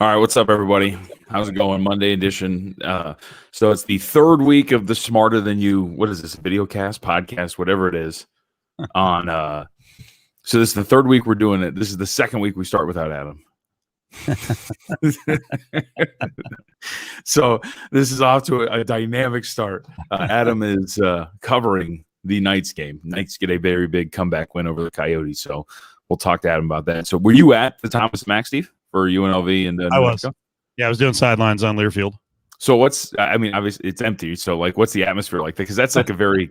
All right, what's up, everybody? How's it going? Monday edition. So it's the third week of the Smarter Than You. What is this? Video cast, podcast, whatever it is. So this is the third week we're doing it. This is the second week we start without Adam. So this is off to a dynamic start. Adam is covering the Knights game. Knights get a very big comeback win over the Coyotes. So we'll talk to Adam about that. So were you at the Thomas Mack, Steve, for UNLV? And I was. Yeah, I was doing sidelines on Learfield. So obviously it's empty. So like, what's the atmosphere like? Because that's like a very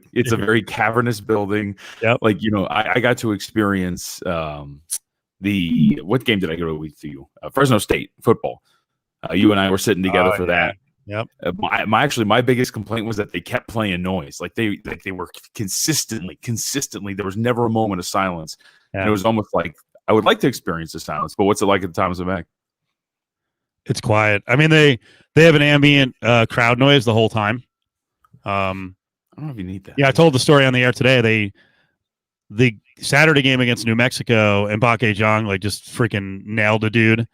cavernous building. Yep. Like, I got to experience what game did I go to with you? Fresno State football. You and I were sitting together for that. Yep. My biggest complaint was that they kept playing noise. Like they were consistently. There was never a moment of silence. Yeah. And it was almost like I would like to experience the silence, but what's it like at the Thomas Mack? It's quiet. I mean, they have an ambient crowd noise the whole time. I don't know if you need that. Yeah, I told the story on the air today. The Saturday game against New Mexico, and Mbake Jong like just freaking nailed a dude,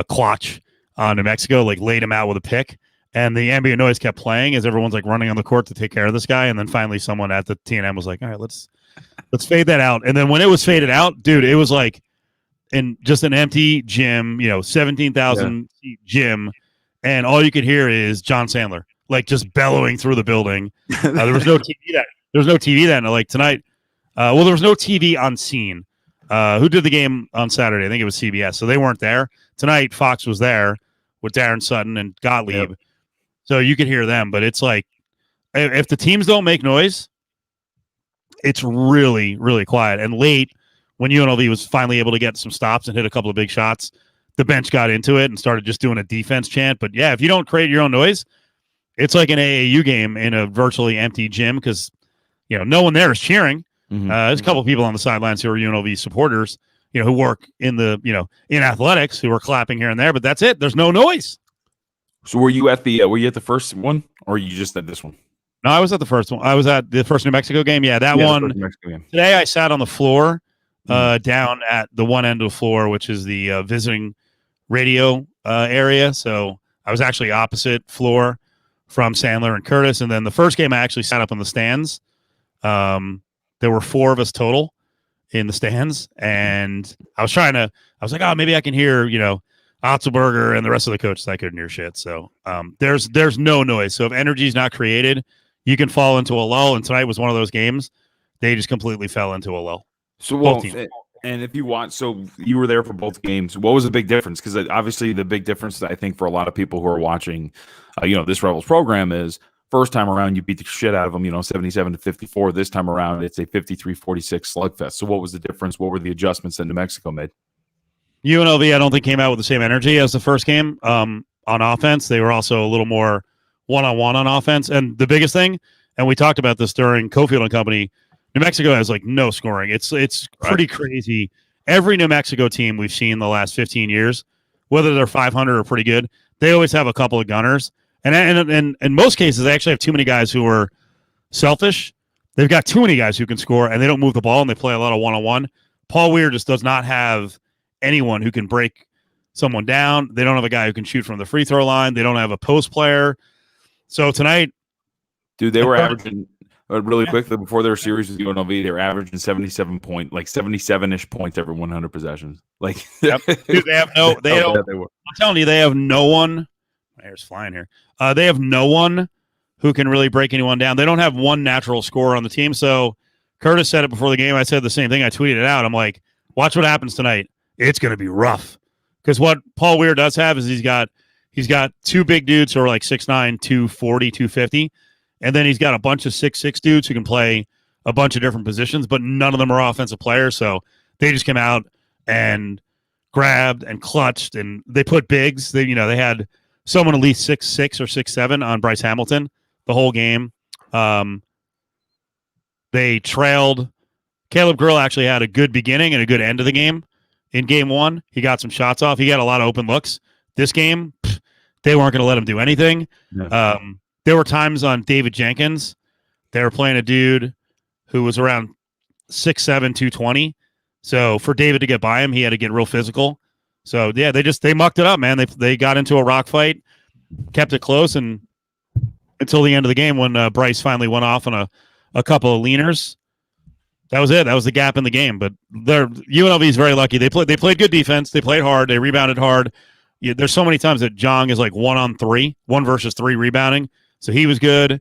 clutch on New Mexico, like laid him out with a pick. And the ambient noise kept playing as everyone's like running on the court to take care of this guy. And then finally someone at the TNM was like, all right, let's fade that out. And then when it was faded out, dude, it was like in just an empty gym, 17,000 seat gym. And all you could hear is John Sandler, like just bellowing through the building. There was no TV that like tonight. There was no TV on scene. Who did the game on Saturday? I think it was CBS. So they weren't there. Tonight, Fox was there with Darren Sutton and Gottlieb. Yep. So you could hear them. But it's like, if the teams don't make noise, it's really, really quiet. And late, when UNLV was finally able to get some stops and hit a couple of big shots, the bench got into it and started just doing a defense chant. But yeah, if you don't create your own noise, it's like an AAU game in a virtually empty gym because, no one there is cheering. Mm-hmm. There's a couple of people on the sidelines who are UNLV supporters, who work in in athletics who are clapping here and there, but that's it. There's no noise. So were you at the first one, or you just at this one? No, I was at the first one. I was at the first New Mexico game. Yeah, that one. Today I sat on the floor, down at the one end of the floor, which is the visiting radio area. So I was actually opposite floor from Sandler and Curtis. And then the first game I actually sat up in the stands. There were 4 of us total in the stands, and I was like, oh, maybe I can hear, Otzelberger and the rest of the coaches. I couldn't hear shit. So there's no noise. So if energy is not created, you can fall into a lull. And tonight was one of those games. They just completely fell into a lull. So and if you want, so you were there for both games. What was the big difference? Because obviously the big difference, I think, for a lot of people who are watching, this Rebels program is first time around you beat the shit out of them, 77-54. This time around it's a 53-46 slugfest. So what was the difference? What were the adjustments that New Mexico made? UNLV, I don't think, came out with the same energy as the first game on offense. They were also a little more one-on-one on offense. And the biggest thing, and we talked about this during Cofield and Company, New Mexico has like no scoring. It's pretty crazy. Every New Mexico team we've seen the last 15 years, whether they're 500 or pretty good, they always have a couple of gunners. And in most cases, they actually have too many guys who are selfish. They've got too many guys who can score, and they don't move the ball, and they play a lot of one-on-one. Paul Weir just does not have anyone who can break someone down. They don't have a guy who can shoot from the free throw line. They don't have a post player. So tonight, dude, they were averaging really quickly before their series with UNLV. They were averaging 77-ish points every 100 possessions. Like, yep. Dude, they have no. I'm telling you, they have no one. My hair's flying here. They have no one who can really break anyone down. They don't have one natural scorer on the team. So Curtis said it before the game. I said the same thing. I tweeted it out. I'm like, watch what happens tonight. It's going to be rough. Because what Paul Weir does have is he's got 2 big dudes who are like 6'9", 240, 250. And then he's got a bunch of 6'6" dudes who can play a bunch of different positions, but none of them are offensive players. So they just came out and grabbed and clutched, and they put bigs. They had someone at least 6'6" or 6'7" on Bryce Hamilton the whole game. They trailed. Caleb Grill actually had a good beginning and a good end of the game. In game 1, he got some shots off. He got a lot of open looks. This game, they weren't going to let him do anything. No. There were times on David Jenkins, they were playing a dude who was around 6'7", 220. So for David to get by him, he had to get real physical. So yeah, they mucked it up, man. They got into a rock fight, kept it close, and until the end of the game when Bryce finally went off on a couple of leaners. That was it. That was the gap in the game. But UNLV is very lucky. They played good defense. They played hard. They rebounded hard. There's so many times that Jong is like 1-on-3, 1 versus 3 rebounding. So he was good.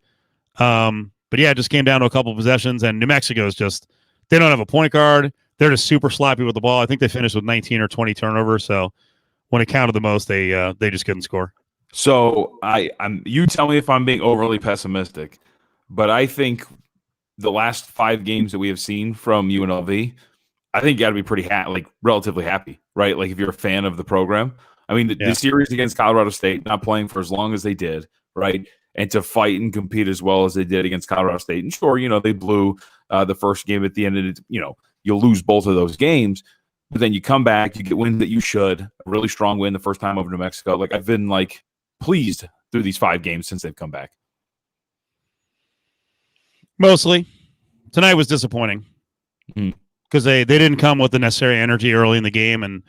But yeah, it just came down to a couple of possessions. And New Mexico is just, they don't have a point guard. They're just super sloppy with the ball. I think they finished with 19 or 20 turnovers. So when it counted the most, they just couldn't score. So you tell me if I'm being overly pessimistic, but I think the last 5 games that we have seen from UNLV, I think you got to be pretty relatively happy, right? Like if you're a fan of the program. I mean, the series against Colorado State, not playing for as long as they did, right? And to fight and compete as well as they did against Colorado State. And sure, they blew the first game at the end of it. You'll lose both of those games, but then you come back, you get wins that you should. A really strong win the first time over New Mexico. Like I've been pleased through these 5 games since they've come back. Mostly. Tonight was disappointing because they didn't come with the necessary energy early in the game. And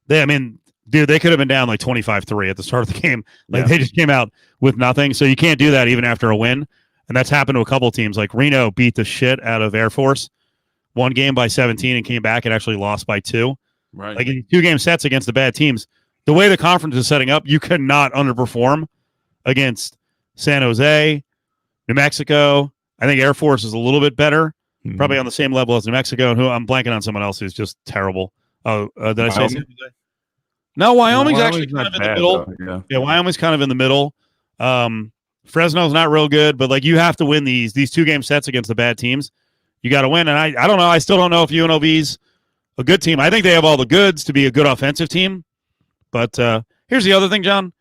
they could have been down 25-3 at the start of the game. They just came out with nothing. So you can't do that even after a win. And that's happened to a couple of teams. Like Reno beat the shit out of Air Force, won game by 17 and came back and actually lost by 2. Right. Like in 2-game sets against the bad teams, the way the conference is setting up, you cannot underperform against San Jose, New Mexico. I think Air Force is a little bit better, probably on the same level as New Mexico. And I'm blanking on someone else who's just terrible. Oh, did I say San Jose? No, Wyoming's actually kind of in the middle. Yeah, Wyoming's kind of in the middle. Fresno's not real good, but you have to win these 2-game sets against the bad teams. You got to win, and I don't know. I still don't know if UNLV's a good team. I think they have all the goods to be a good offensive team. But here's the other thing, John.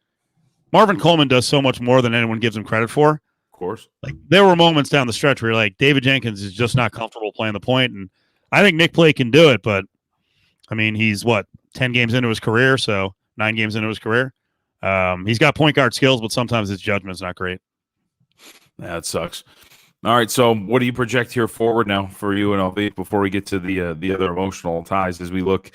Marvin Coleman does so much more than anyone gives him credit for. Of course. There were moments down the stretch where you're David Jenkins is just not comfortable playing the point, and I think Nick Play can do it, but he's 10 games into his career, so 9 games into his career. He's got point guard skills, but sometimes his judgment's not great. That sucks. All right, so what do you project here forward now for UNLV before we get to the other emotional ties as we look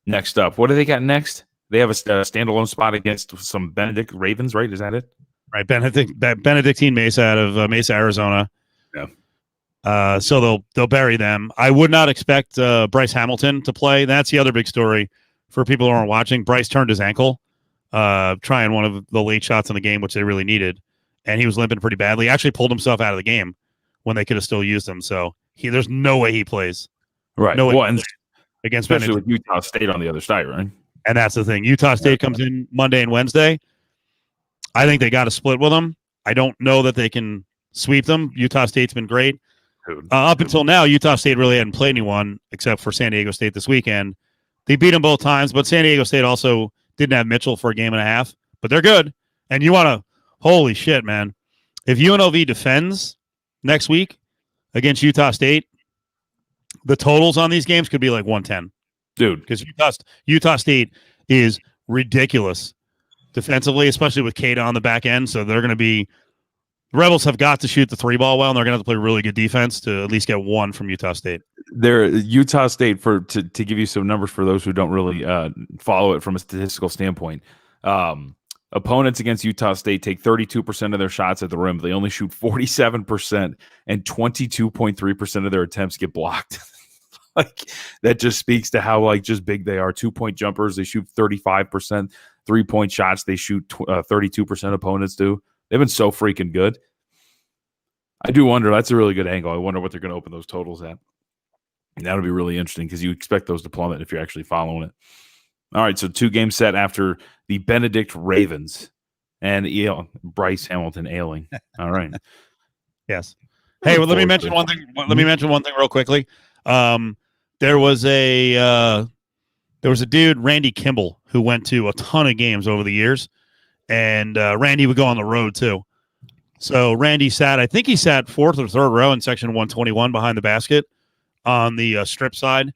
next up? What do they got next? They have a standalone spot against some Benedict Ravens, right? Is that it? Right, Benedictine Mesa out of Mesa, Arizona. Yeah. So they'll bury them. I would not expect Bryce Hamilton to play. That's the other big story for people who aren't watching. Bryce turned his ankle trying one of the late shots in the game, which they really needed, and he was limping pretty badly. He actually pulled himself out of the game when they could have still used him. So there's no way he plays. Right. No way against especially with Utah State on the other side, right? And that's the thing. Utah State comes in Monday and Wednesday. I think they got to split with them. I don't know that they can sweep them. Utah State's been great. Up until now, Utah State really hadn't played anyone except for San Diego State this weekend. They beat them both times, but San Diego State also didn't have Mitchell for a game and a half. But they're good. And you want to – holy shit, man. If UNLV defends next week against Utah State, the totals on these games could be 110. Dude. Because Utah State is ridiculous defensively, especially with Kada on the back end. So they're going to be – Rebels have got to shoot the 3-ball well, and they're going to have to play really good defense to at least get 1 from Utah State. Utah State, to give you some numbers for those who don't really follow it from a statistical standpoint, opponents against Utah State take 32% of their shots at the rim. They only shoot 47%, and 22.3% of their attempts get blocked. That just speaks to how just big they are. 2-point jumpers, they shoot 35%. 3-point shots, they shoot 32%. Opponents do. They've been so freaking good. I do wonder. That's a really good angle. I wonder what they're going to open those totals at. And that'll be really interesting because you expect those to plummet if you're actually following it. All right, so 2-game set after the Benedict Ravens and Bryce Hamilton ailing. All right. Yes. Hey, well, let me mention one thing. Let me mention one thing real quickly. There was a dude, Randy Kimball, who went to a ton of games over the years. And Randy would go on the road, too. So Randy I think he sat 4th or 3rd row in section 121 behind the basket on the strip side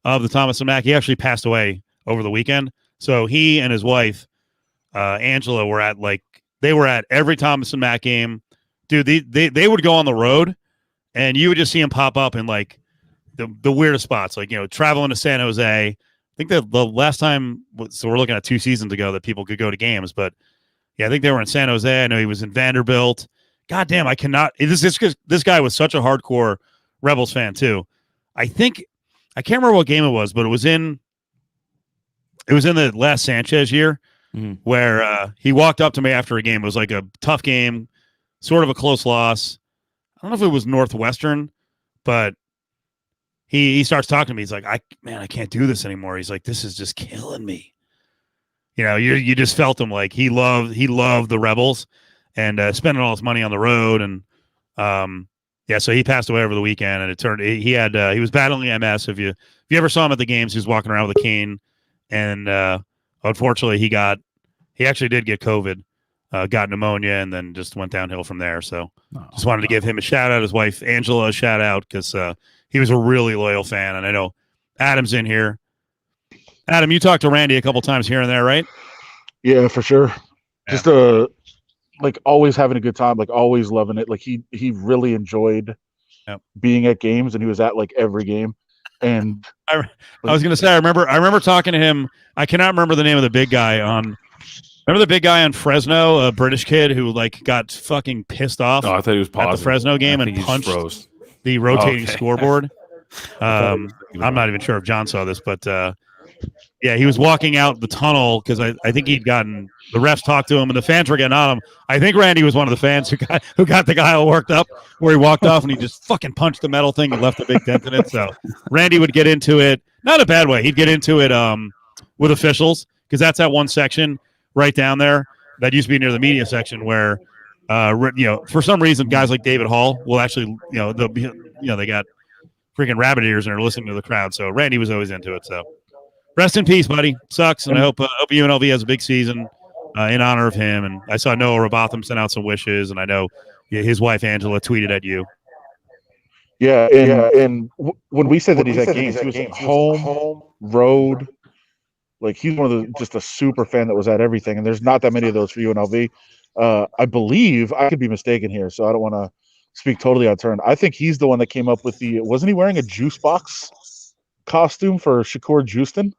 of the Thomas and Mack. He actually passed away over the weekend. So he and his wife, Angela, were at every Thomas and Mack game. Dude, they would go on the road, and you would just see him pop up in the weirdest spots, traveling to San Jose. think that the last time, so we're looking at 2 seasons ago that people could go to games, but yeah, I think they were in San Jose. I know he was in Vanderbilt. God damn, I cannot. This guy was such a hardcore Rebels fan too. I can't remember what game it was, but it was in the last Sanchez year where he walked up to me after a game. It was like a tough game, sort of a close loss. I don't know if it was Northwestern, but he starts talking to me. He's like, I can't do this anymore. He's like, this is just killing me. You know, you just felt him like he loved the Rebels and spending all his money on the road. And so he passed away over the weekend, and he was battling MS. If you ever saw him at the games, he was walking around with a cane, and unfortunately he actually did get COVID, got pneumonia, and then just went downhill from there. So just wanted to give him a shout out, his wife Angela a shout out, because he was a really loyal fan. And I know Adam's in here. Adam, you talked to Randy a couple times here and there, right? Yeah, for sure. Yeah. Just like always having a good time, like always loving it. Like he really enjoyed being at games, and he was at like every game. And I was gonna say, I remember talking to him. I cannot remember the name of the big guy on. Remember the big guy on Fresno, a British kid who like got fucking pissed off. Oh, I thought he was at the Fresno game and punched the rotating scoreboard. I'm not even sure if John saw this, but yeah, he was walking out the tunnel because I think he'd gotten the refs talked to him and the fans were getting on him. I think Randy was one of the fans who got the guy all worked up, where he walked off and he just fucking punched the metal thing and left a big dent in it. So Randy would get into it, not in a bad way. He'd get into it with officials, because that's that one section right down there that used to be near the media section where for some reason guys like David Hall will actually they got freaking rabbit ears and are listening to the crowd. So Randy was always into it. So rest in peace, buddy. Sucks, and I hope UNLV has a big season in honor of him. And I saw Noah Robotham sent out some wishes, and I know his wife Angela tweeted at you. Yeah, and when we said that he's at games, he was at home, road. Like he's just a super fan that was at everything, and there's not that many of those for UNLV. I believe, I could be mistaken here, so I don't want to speak totally out of turn. I think he's the one that came up with wasn't he wearing a juice box costume for Shakur Houston?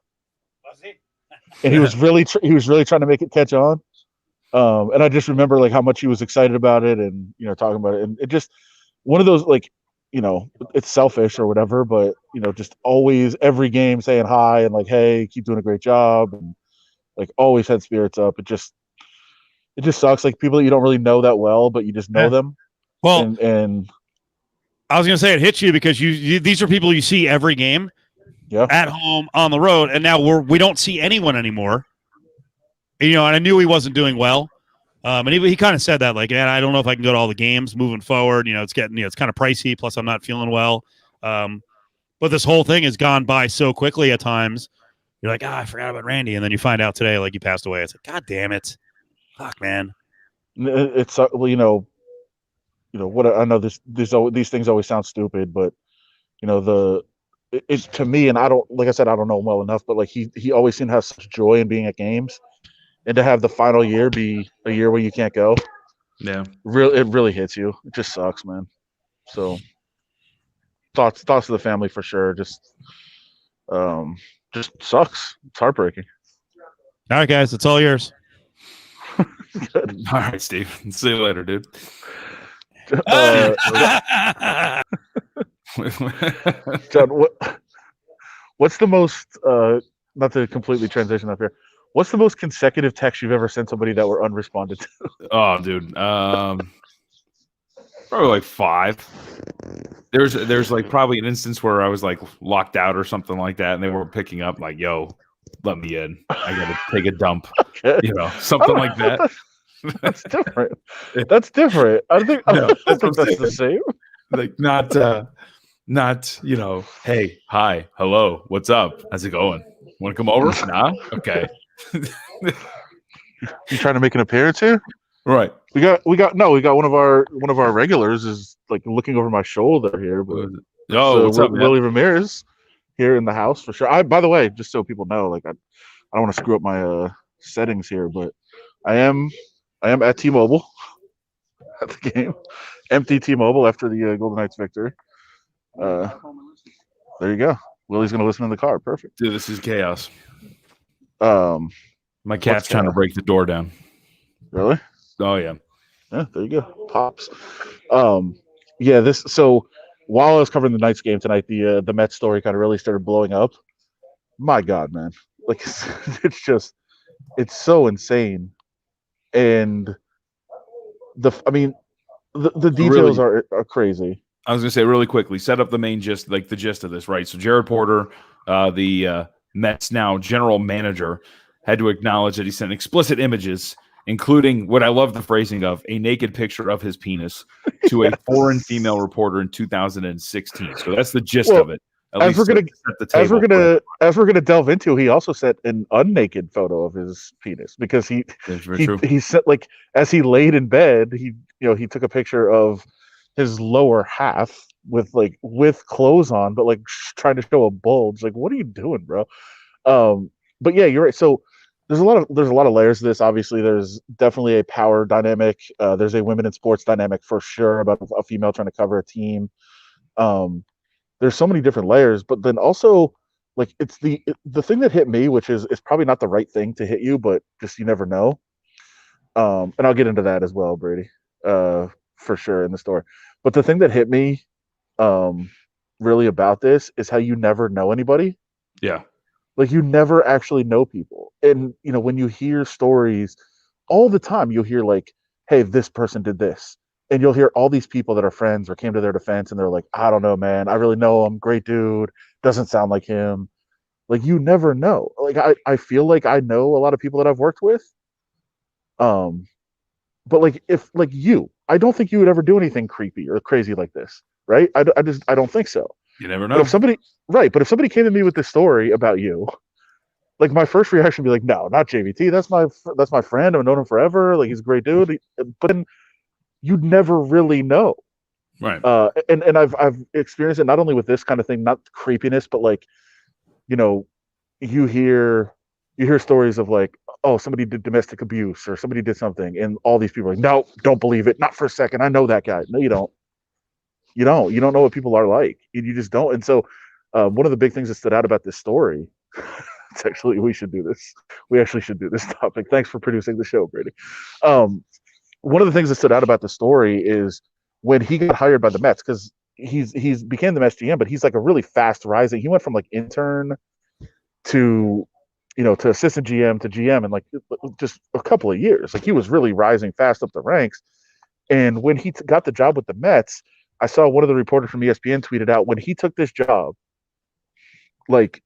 Was he? And he was really trying to make it catch on. And I just remember like how much he was excited about it, and talking about it, and it just one of those like. It's selfish or whatever, but just always every game saying hi and like, hey, keep doing a great job, and like always had spirits up. It just sucks. Like people that you don't really know that well, but you just know them. Well, and I was gonna say it hits you because these are people you see every game, at home, on the road, and now we don't see anyone anymore. And I knew he wasn't doing well. And he kind of said that, like, man, I don't know if I can go to all the games moving forward. It's getting, it's kind of pricey. Plus, I'm not feeling well. But this whole thing has gone by so quickly at times. You're like, I forgot about Randy. And then you find out today, like, he passed away. It's like, God damn it. Fuck, man. It's, what I know these things always sound stupid, but, it's to me, and I don't, like I said, I don't know him well enough, but like he always seemed to have such joy in being at games. And to have the final year be a year where you can't go, it really hits you. It just sucks, man. So thoughts to the family for sure. Just sucks. It's heartbreaking. All right, guys, it's all yours. Good. All right, Steve. See you later, dude. John, what's the most? Not to completely transition up here. What's the most consecutive text you've ever sent somebody that were unresponded to? Oh, dude. Probably like 5. There's like probably an instance where I was like locked out or something like that, and they were picking up like, yo, let me in. I gotta take a dump. Okay. Something like that. That's different. That's different. I think that's the same. Like not hey, hi, hello, what's up? How's it going? Want to come over? Nah? Okay. You trying to make an appearance here? Right. We got one of our regulars is like looking over my shoulder here. But what's up, man? Willie Ramirez here in the house for sure. By the way, just so people know, like I don't want to screw up my settings here, but I am at T-Mobile at the game. Empty T-Mobile after the Golden Knights victory. There you go. Willie's going to listen in the car. Perfect. Dude, this is chaos. My cat's trying to break the door down. Really? Oh yeah. Yeah, there you go. Pops. Yeah, this so while I was covering the Knights game tonight, the Mets story kind of really started blowing up. My God, man. Like it's so insane. And the details are crazy. I was gonna say really quickly, set up the main gist, like the gist of this, right? So Jared Porter, the Mets now general manager, had to acknowledge that he sent explicit images, including what I love the phrasing of a naked picture of his penis to a foreign female reporter in 2016. So that's the gist of it. As we're gonna delve into, he also sent an unnaked photo of his penis because he sent, like, as he laid in bed, he took a picture of his lower half with clothes on, but like trying to show a bulge. Like, what are you doing, bro? But yeah, you're right. So there's a lot of layers to this. Obviously, there's definitely a power dynamic. There's a women in sports dynamic for sure about a female trying to cover a team. There's so many different layers, but then also, like, it's the thing that hit me, which is probably not the right thing to hit you, but just you never know. And I'll get into that as well, Brady, for sure in the story. But the thing that hit me, really about this is how you never know anybody. Yeah. Like, you never actually know people. And, when you hear stories all the time, you'll hear like, hey, this person did this. And you'll hear all these people that are friends or came to their defense and they're like, I don't know, man. I really know him. Great dude. Doesn't sound like him. Like, you never know. Like, I feel like I know a lot of people that I've worked with. But like, if like I don't think you would ever do anything creepy or crazy like this. Right. I don't think so. You never know. But if somebody came to me with this story about you, like, my first reaction would be like, no, not JVT. That's my friend. I've known him forever. Like, he's a great dude. But then you'd never really know. Right. And I've experienced it not only with this kind of thing, not creepiness, but like, you hear stories of like, oh, somebody did domestic abuse or somebody did something, and all these people are like, no, don't believe it. Not for a second. I know that guy. No, you don't. You don't know what people are like. You just don't. And so one of the big things that stood out about this story, it's actually, we actually should do this topic. Thanks for producing the show, Brady. One of the things that stood out about the story is when he got hired by the Mets, because he's became the Mets GM, but he's like a really fast rising. He went from like intern to assistant GM to GM in like just a couple of years. Like, he was really rising fast up the ranks. And when he got the job with the Mets, I saw one of the reporters from ESPN tweeted out when he took this job, like,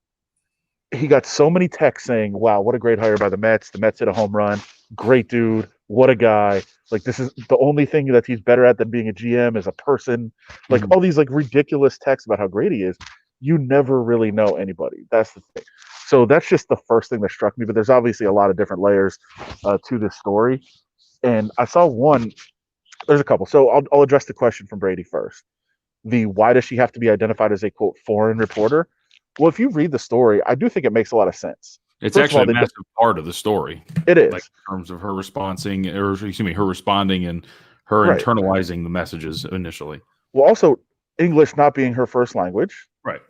he got so many texts saying, wow, what a great hire by the Mets. The Mets hit a home run. Great dude. What a guy. Like, this is the only thing that he's better at than being a GM is a person. Like, all these like ridiculous texts about how great he is. You never really know anybody. That's the thing. So that's just the first thing that struck me. But there's obviously a lot of different layers to this story. And I saw one. There's a couple. So I'll address the question from Brady first. Why does she have to be identified as a, quote, foreign reporter? Well, if you read the story, I do think it makes a lot of sense. It's actually a massive part of the story. It is. Like, in terms of her responding and her internalizing the messages initially. Well, also, English not being her first language. Right.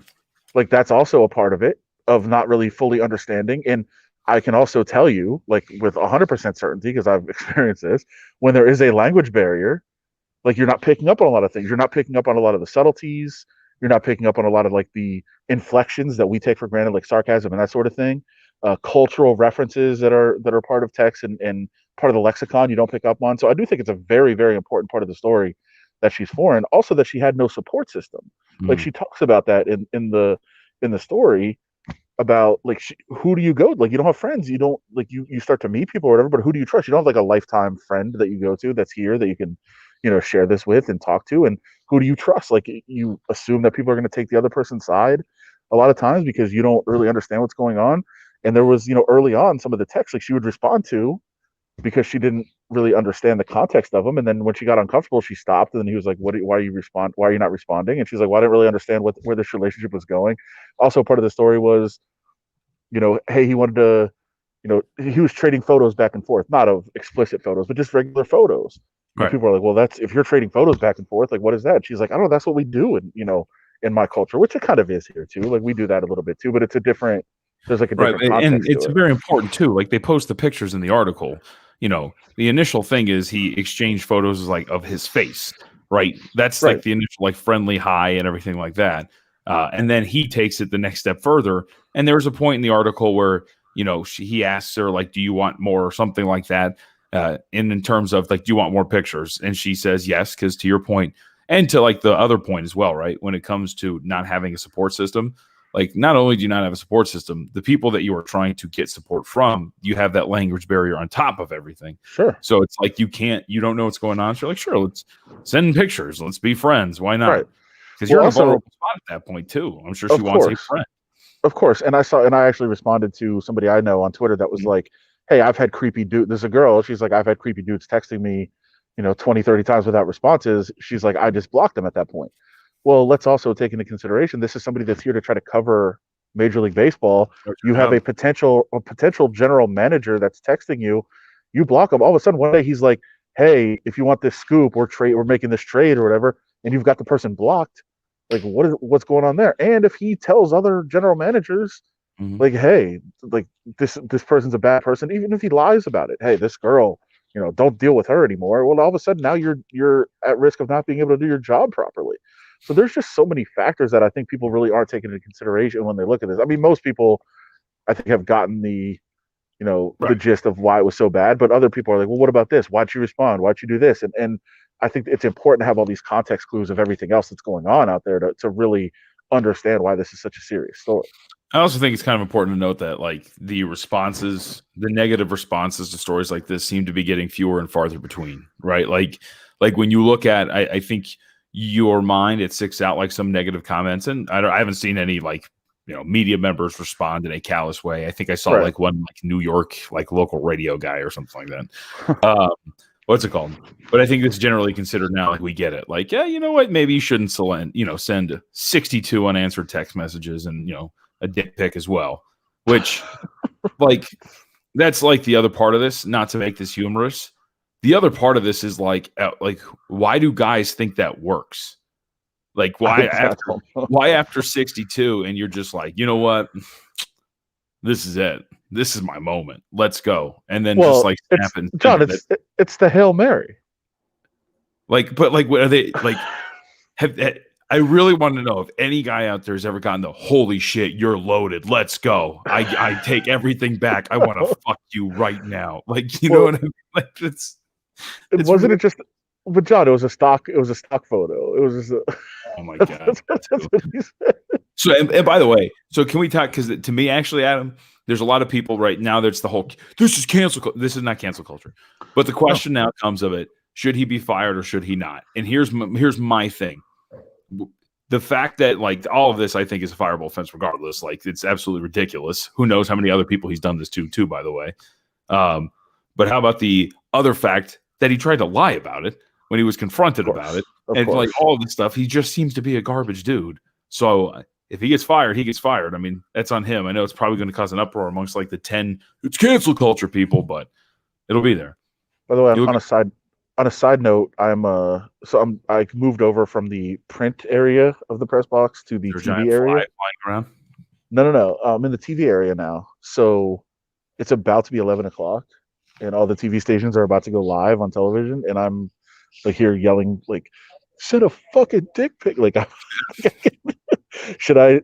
Like, that's also a part of it, of not really fully understanding. And I can also tell you, like, with 100% certainty, because I've experienced this, when there is a language barrier, like, you're not picking up on a lot of things. You're not picking up on a lot of the subtleties. You're not picking up on a lot of like the inflections that we take for granted, like sarcasm and that sort of thing. Cultural references that are part of text and part of the lexicon you don't pick up on. So I do think it's a very, very important part of the story that she's foreign. Also, that she had no support system. Like, she talks about that in the story about like, who do you go? Like, you don't have friends. You don't like you start to meet people or whatever, but who do you trust? You don't have like a lifetime friend that you go to that's here that you can share this with and talk to. And who do you trust? Like, you assume that people are going to take the other person's side a lot of times because you don't really understand what's going on. And there was, early on, some of the texts like she would respond to because she didn't really understand the context of them. And then when she got uncomfortable, she stopped. And then he was like, why are you not responding? And she's like, well, I didn't really understand where this relationship was going. Also, part of the story was, hey, he wanted to, he was trading photos back and forth, not of explicit photos, but just regular photos. Right. People are like, well, if you're trading photos back and forth, like, what is that? And she's like, I don't know, that's what we do. And, in my culture, which it kind of is here too. Like we do that a little bit too, but it's a different. There's like a different context and it's to it. very important too. Like they post the pictures in the article. You know, the initial thing is he exchanged photos like of his face, right? That's like the initial like friendly hi and everything like that. And then he takes it the next step further. And there's a point in the article where, you know, he asks her like, do you want more or something like that? In terms of like, do you want more pictures? And she says yes, because to your point, and to like the other point as well, right? When it comes to not having a support system, like not only do you not have a support system, the people that you are trying to get support from, you have that language barrier on top of everything. Sure. So it's like you don't know what's going on. So you're like, sure, let's send pictures. Let's be friends. Why not? Right. Because you're in a vulnerable spot at that point too. I'm sure she wants a friend. Of course. And I actually responded to somebody I know on Twitter that was like, hey, I've had creepy dude. There's a girl. She's like, I've had creepy dudes texting me, 20, 30 times without responses. She's like, I just blocked them at that point. Well, let's also take into consideration this is somebody that's here to try to cover Major League Baseball. You have a potential general manager that's texting you. You block him. All of a sudden, one day he's like, "Hey, if you want this scoop, we're making this trade or whatever," and you've got the person blocked. Like, what's going on there? And if he tells other general managers, like, "Hey, like this person's a bad person," even if he lies about it, "Hey, this girl, don't deal with her anymore." Well, all of a sudden now you're at risk of not being able to do your job properly. So there's just so many factors that I think people really aren't taking into consideration when they look at this. I mean, most people, I think, have gotten the gist of why it was so bad, but other people are like, well, what about this? Why'd you respond? Why'd you do this? And I think it's important to have all these context clues of everything else that's going on out there to really understand why this is such a serious story. I also think it's kind of important to note that like the negative responses to stories like this seem to be getting fewer and farther between, right? Like when you look at, I think your mind, it sticks out like some negative comments, and I haven't seen any like media members respond in a callous way. I think I saw like one like New York like local radio guy or something like that. What's it called? But I think it's generally considered now like we get it. Like, yeah, you know what? Maybe you shouldn't send 62 unanswered text messages and a dick pic as well. Which like that's like the other part of this. Not to make this humorous. The other part of this is like why do guys think that works? Like why after 62 and you're just like, you know what? This is it. This is my moment. Let's go. And then just like snap and John, it's the Hail Mary. Like, but like, what are they like? I really want to know if any guy out there has ever gotten the holy shit, you're loaded. Let's go. I take everything back. I want to fuck you right now. Like, you know what I mean? Like but John, it was a stock photo. It was just oh my God. That's what he said. So, and by the way, so can we talk? Because to me, actually, Adam, there's a lot of people right now. There's the whole, this is cancel. This is not cancel culture. But the question now comes of it, should he be fired or should he not? And here's my thing. The fact that like all of this, I think, is a fireable offense regardless. Like it's absolutely ridiculous. Who knows how many other people he's done this to too, by the way. But how about the other fact that he tried to lie about it when he was confronted about it? And like all of this stuff, he just seems to be a garbage dude. So if he gets fired, he gets fired. I mean, that's on him. I know it's probably going to cause an uproar amongst like the 10 it's cancel culture people, but it'll be there. By the way, on a side note, I moved over from the print area of the press box to the TV area. Around? No. I'm in the TV area now. So it's about to be 11 o'clock and all the TV stations are about to go live on television. And I'm like here yelling, like, send a fucking dick pic. Like, should I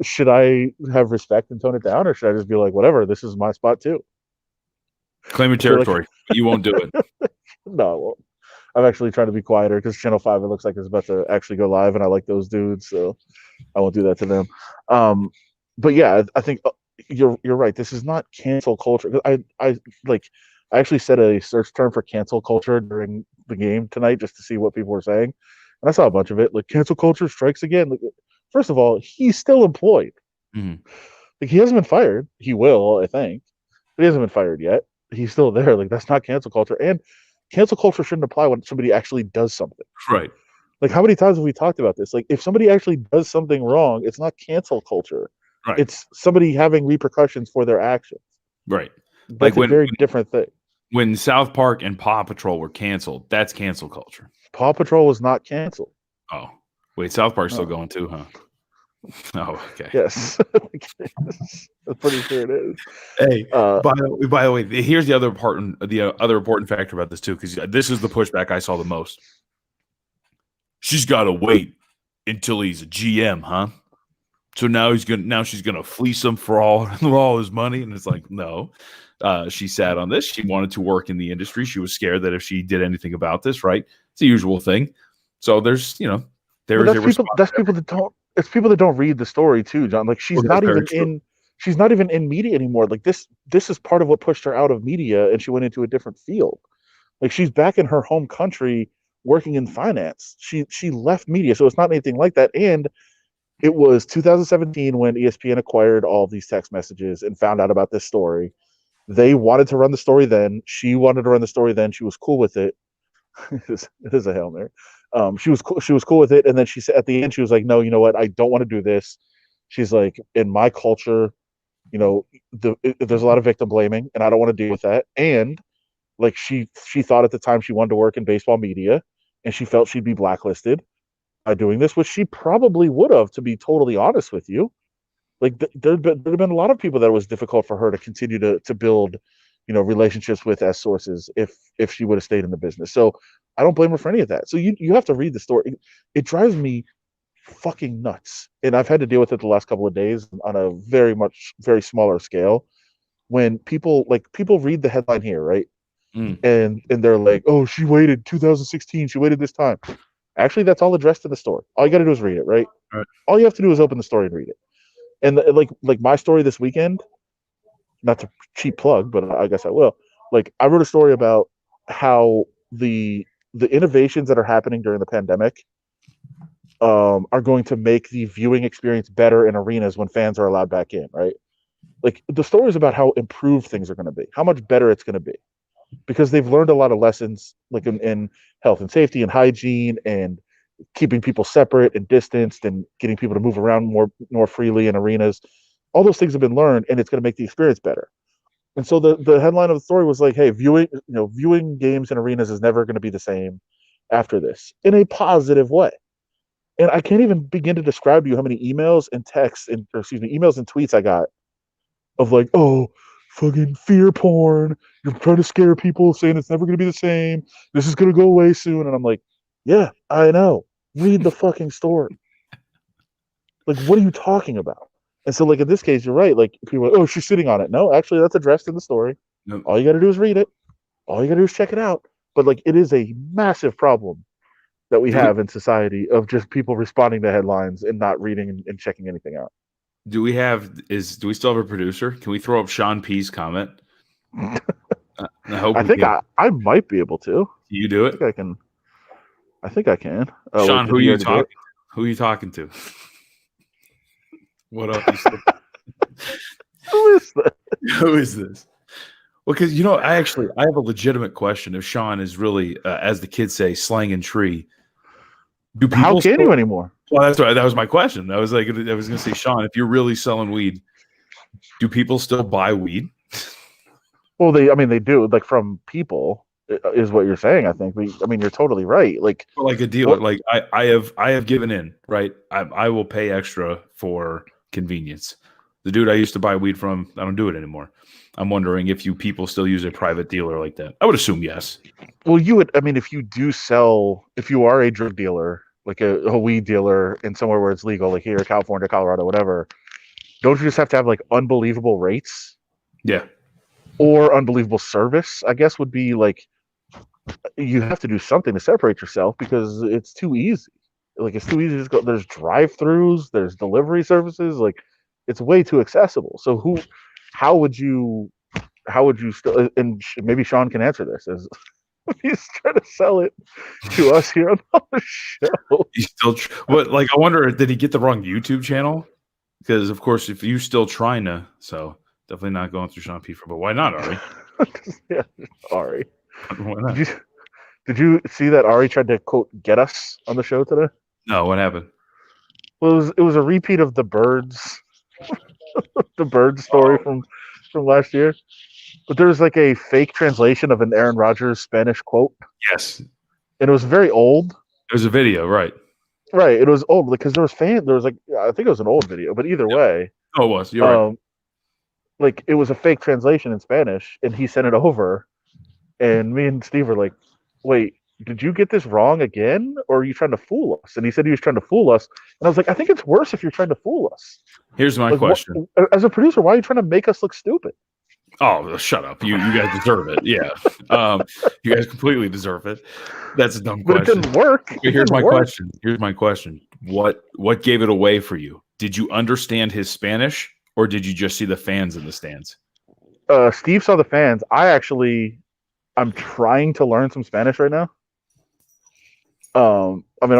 have respect and tone it down, or should I just be like, whatever, this is my spot too? Claim your territory. But you won't do it. No, I won't. I'm actually trying to be quieter because Channel 5, it looks like it's about to actually go live, and I like those dudes, so I won't do that to them. But yeah, I think you're right. This is not cancel culture. I actually set a search term for cancel culture during the game tonight just to see what people were saying, and I saw a bunch of it. Like, cancel culture strikes again. Like, first of all, he's still employed. Mm-hmm. Like, he hasn't been fired. He will, I think, but he hasn't been fired yet. He's still there. Like, that's not cancel culture. And cancel culture shouldn't apply when somebody actually does something. Right. Like, how many times have we talked about this? Like, if somebody actually does something wrong, it's not cancel culture. Right. It's somebody having repercussions for their actions. Right. That's a very different thing. When South Park and Paw Patrol were canceled, that's cancel culture. Paw Patrol was not canceled. Oh, wait, South Park's still going too, huh? Oh, okay. Yes. I'm pretty sure it is. Hey, by the way, here's the other important factor about this too, because this is the pushback I saw the most. She's got to wait until he's a GM, huh? So now she's gonna fleece him for all his money, and it's like, no. She sat on this. She wanted to work in the industry. She was scared that if she did anything about this, right, it's the usual thing. So there's that's people that don't. It's people that don't read the story too, John. Like she's not even in media anymore. Like this is part of what pushed her out of media, and she went into a different field. Like she's back in her home country working in finance. She left media, so it's not anything like that. And it was 2017 when ESPN acquired all these text messages and found out about this story. They wanted to run the story then. She wanted to run the story then. She was cool with it. It is a Hail Mary. She was cool with it, and then she said at the end, she was like, "No, you know what? I don't want to do this." She's like, "In my culture, there's a lot of victim blaming, and I don't want to deal with that." And like she thought at the time she wanted to work in baseball media, and she felt she'd be blacklisted by doing this, which she probably would have, to be totally honest with you. Like there'd been a lot of people that it was difficult for her to continue to build, relationships with as sources if she would have stayed in the business. So I don't blame her for any of that. So you have to read the story. It drives me fucking nuts, and I've had to deal with it the last couple of days on a very smaller scale. When people read the headline here, right? And they're like, "Oh, she waited 2016. She waited this time." Actually, that's all addressed in the story. All you got to do is read it, right? All you have to do is open the story and read it. And like my story this weekend, not to cheap plug, but I guess I will. Like I wrote a story about how the innovations that are happening during the pandemic are going to make the viewing experience better in arenas when fans are allowed back in, right? Like the story is about how improved things are going to be, how much better it's going to be, because they've learned a lot of lessons, like in health and safety and hygiene and keeping people separate and distanced and getting people to move around more freely in arenas. All those things have been learned, and it's going to make the experience better. And so the headline of the story was like, "Hey, viewing games in arenas is never going to be the same after this, in a positive way." And I can't even begin to describe to you how many emails and emails and tweets I got of like, "Oh, fucking fear porn. You're trying to scare people, saying it's never going to be the same. This is going to go away soon." And I'm like, "Yeah, I know. Read the fucking story. Like, what are you talking about?" And so, like, in this case, you're right. Like, people are like, "Oh, she's sitting on it." No, actually, that's addressed in the story. Nope. All you got to do is read it. All you got to do is check it out. But, like, it is a massive problem that we have in society of just people responding to headlines and not reading and checking anything out. Do we still have a producer? Can we throw up Sean P's comment? I think I might be able to. You do it? I think I can. Sean, who are you talking to? Who are you talking to? What up? Who is that? Who is this? Well, because I have a legitimate question. If Sean is really, as the kids say, slanging tree, how can you anymore? Well, that's right. That was my question. I was going to say, Sean, if you're really selling weed, do people still buy weed? Well, they do, like, from people, is what you're saying. I think. You're totally right. Like a dealer, like I have given in, right? I will pay extra for convenience. The dude I used to buy weed from, I don't do it anymore. I'm wondering if people still use a private dealer like that. I would assume yes. Well, you would. If you do sell, if you are a drug dealer, like a weed dealer in somewhere where it's legal, like here, California, Colorado, whatever, don't you just have to have like unbelievable rates? Yeah. Or unbelievable service, I guess, would be like, you have to do something to separate yourself because it's too easy. Like, it's too easy to just go. There's drive-throughs, there's delivery services. Like, it's way too accessible. So how would you still, and maybe Sean can answer this, as he's trying to sell it to us here on the show. He's still, I wonder, did he get the wrong YouTube channel? Because, of course, if you're still trying to, so definitely not going through Sean P. But why not, Ari? Yeah, Ari. Why not? Did you see that Ari tried to, quote, get us on the show today? No, what happened? Well, it was a repeat of the birds, the bird story from last year. But there was like a fake translation of an Aaron Rodgers Spanish quote. Yes. And it was very old. It was a video, right? Right. It was old because there was like I think it was an old video, but either way, Oh, it was. You're right. Like it was a fake translation in Spanish, and he sent it over, and me and Steve were like, "Wait, did you get this wrong again, or are you trying to fool us?" And he said he was trying to fool us, and I was like, "I think it's worse if you're trying to fool us." Here's my question. As a producer, why are you trying to make us look stupid? Oh, shut up! You guys deserve it. Yeah, you guys completely deserve it. That's a dumb question. But it didn't work. Here's my question. Here's my question. What gave it away for you? Did you understand his Spanish, or did you just see the fans in the stands? Steve saw the fans. I'm trying to learn some Spanish right now. I mean,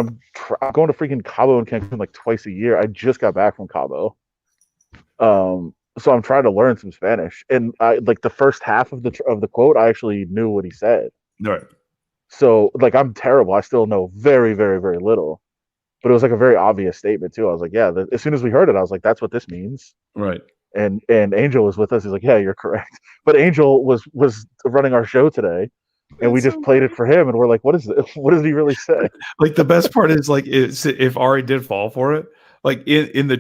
I'm going to freaking Cabo and Cancun like twice a year. I just got back from Cabo. So I'm trying to learn some Spanish, and I like the first half of the quote. I actually knew what he said. Right. So like I'm terrible. I still know very, very, very little. But it was like a very obvious statement too. I was like, yeah. As soon as we heard it, I was like, that's what this means. Right. And Angel was with us. He's like, yeah, you're correct. But Angel was running our show today, and we just played it for him. And we're like, what is this? What did he really say? Like the best part is like if Ari did fall for it. Like in the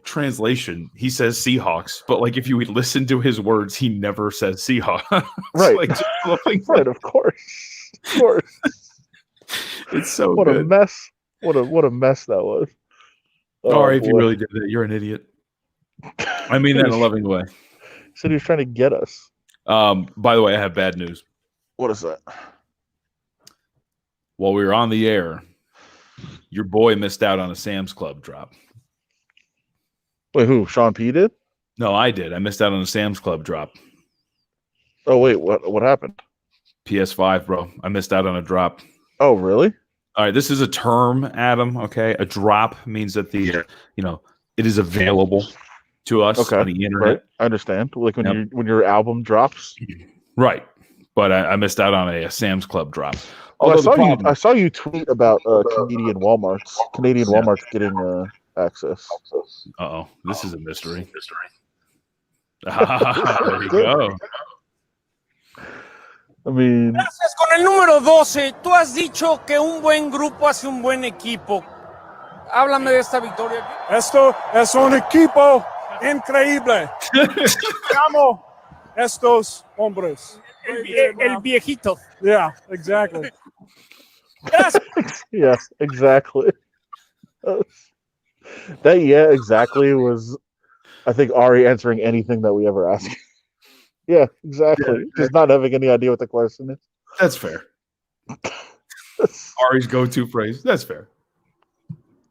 translation, he says Seahawks, but like if you listen to his words, he never says Seahawks. Right. Like, right, of course. Of course. It's so what good. A mess. What a mess that was. Sorry if you really did it. You're an idiot. I mean that in a loving way. Said he was trying to get us. By the way, I have bad news. What is that? While we were on the air, your boy missed out on a Sam's Club drop. Wait, who? Sean P did? No, I did. I missed out on a Sam's Club drop. Oh wait, what happened? PS5, bro. I missed out on a drop. Oh, really? All right, this is a term, Adam. Okay, a drop means that the it is available to us on the internet. Right. I understand. Like when your album drops. Right, but I missed out on a Sam's Club drop. Oh, I saw you tweet about Canadian Walmarts getting access. Uh-oh, this is a mystery. There you go. I mean, Gracias con el número 12. Tú has dicho que un buen grupo hace un buen equipo. Háblame de esta victoria. Esto es un equipo increíble. Amo estos hombres. El viejito. Yeah, exactly. yeah, exactly. That exactly was, I think, Ari answering anything that we ever asked. Yeah, exactly. Yeah. Just not having any idea what the question is. That's fair. Ari's go-to phrase. That's fair.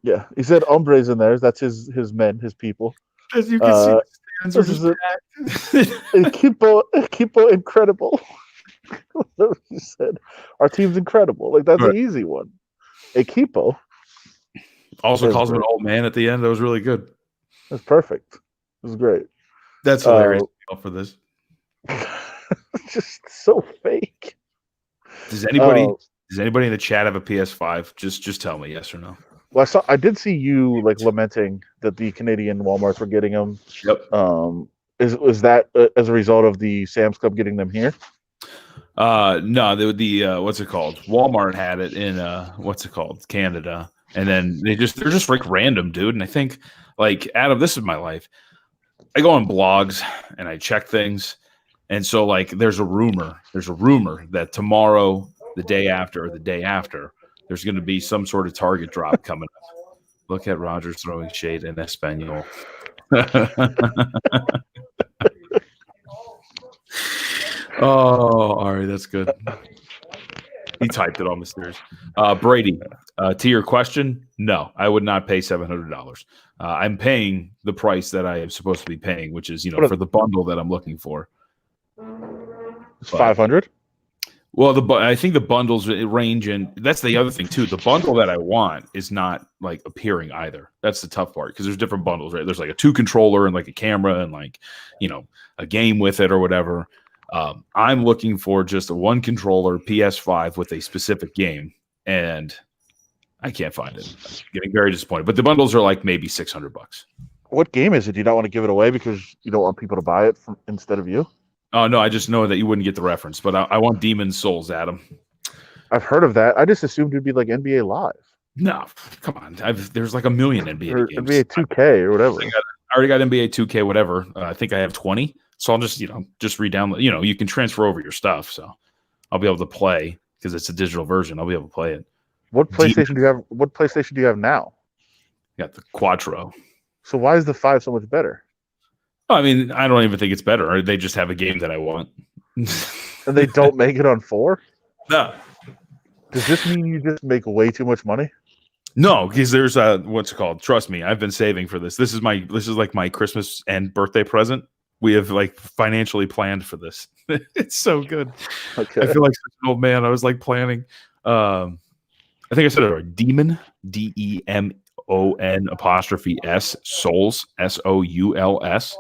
Yeah, he said hombres in there. That's his men, his people. As you can see, the stands are equipo incredible. He said, our team's incredible. Like that's an easy one. Equipo. Also calls him an old man at the end. That was really good. That's perfect. It was great. That's hilarious for this. Just so fake. Does anybody in the chat have a PS5? Just tell me yes or no. Well, I did see you like lamenting that the Canadian Walmarts were getting them. Yep. Is that as a result of the Sam's Club getting them here? No, the what's it called? Walmart had it in what's it called? Canada, and then they're just like random, dude. And I think like Adam, this is my life. I go on blogs and I check things, and so like there's a rumor that tomorrow, the day after, or the day after, there's going to be some sort of Target drop coming up. Look at Rogers throwing shade in Espanol. Oh, all right, that's good. He typed it on the stairs. Brady, to your question, no, I would not pay $700. I'm paying the price that I am supposed to be paying, which is for the bundle that I'm looking for. It's $500. Well, I think the bundles range in. That's the other thing too. The bundle that I want is not like appearing either. That's the tough part because there's different bundles, right? There's like a 2 controller and like a camera and like a game with it or whatever. I'm looking for just a 1 controller PS5 with a specific game, and I can't find it. I'm getting very disappointed. But the bundles are like maybe $600. What game is it? Do you not want to give it away because you don't want people to buy it instead of you? Oh no, I just know that you wouldn't get the reference. But I want Demon's Souls, Adam. I've heard of that. I just assumed it'd be like NBA Live. No, come on. There's like a million NBA or games. NBA 2K or whatever. I already got NBA 2K, whatever. I think I have 20. So I'll just re-download. You can transfer over your stuff. So I'll be able to play because it's a digital version. I'll be able to play it. What PlayStation do you have? What PlayStation do you have now? Got the Quattro. So why is the 5 so much better? I mean, I don't even think it's better. Or they just have a game that I want. And they don't make it on 4? No. Does this mean you just make way too much money? No, because there's what's it called? Trust me, I've been saving for this. This is like my Christmas and birthday present. We have like financially planned for this. It's so good. Okay. I feel like such an old man. I was like planning. I think I said it right. Demon, DEMON''S Souls, SOULS.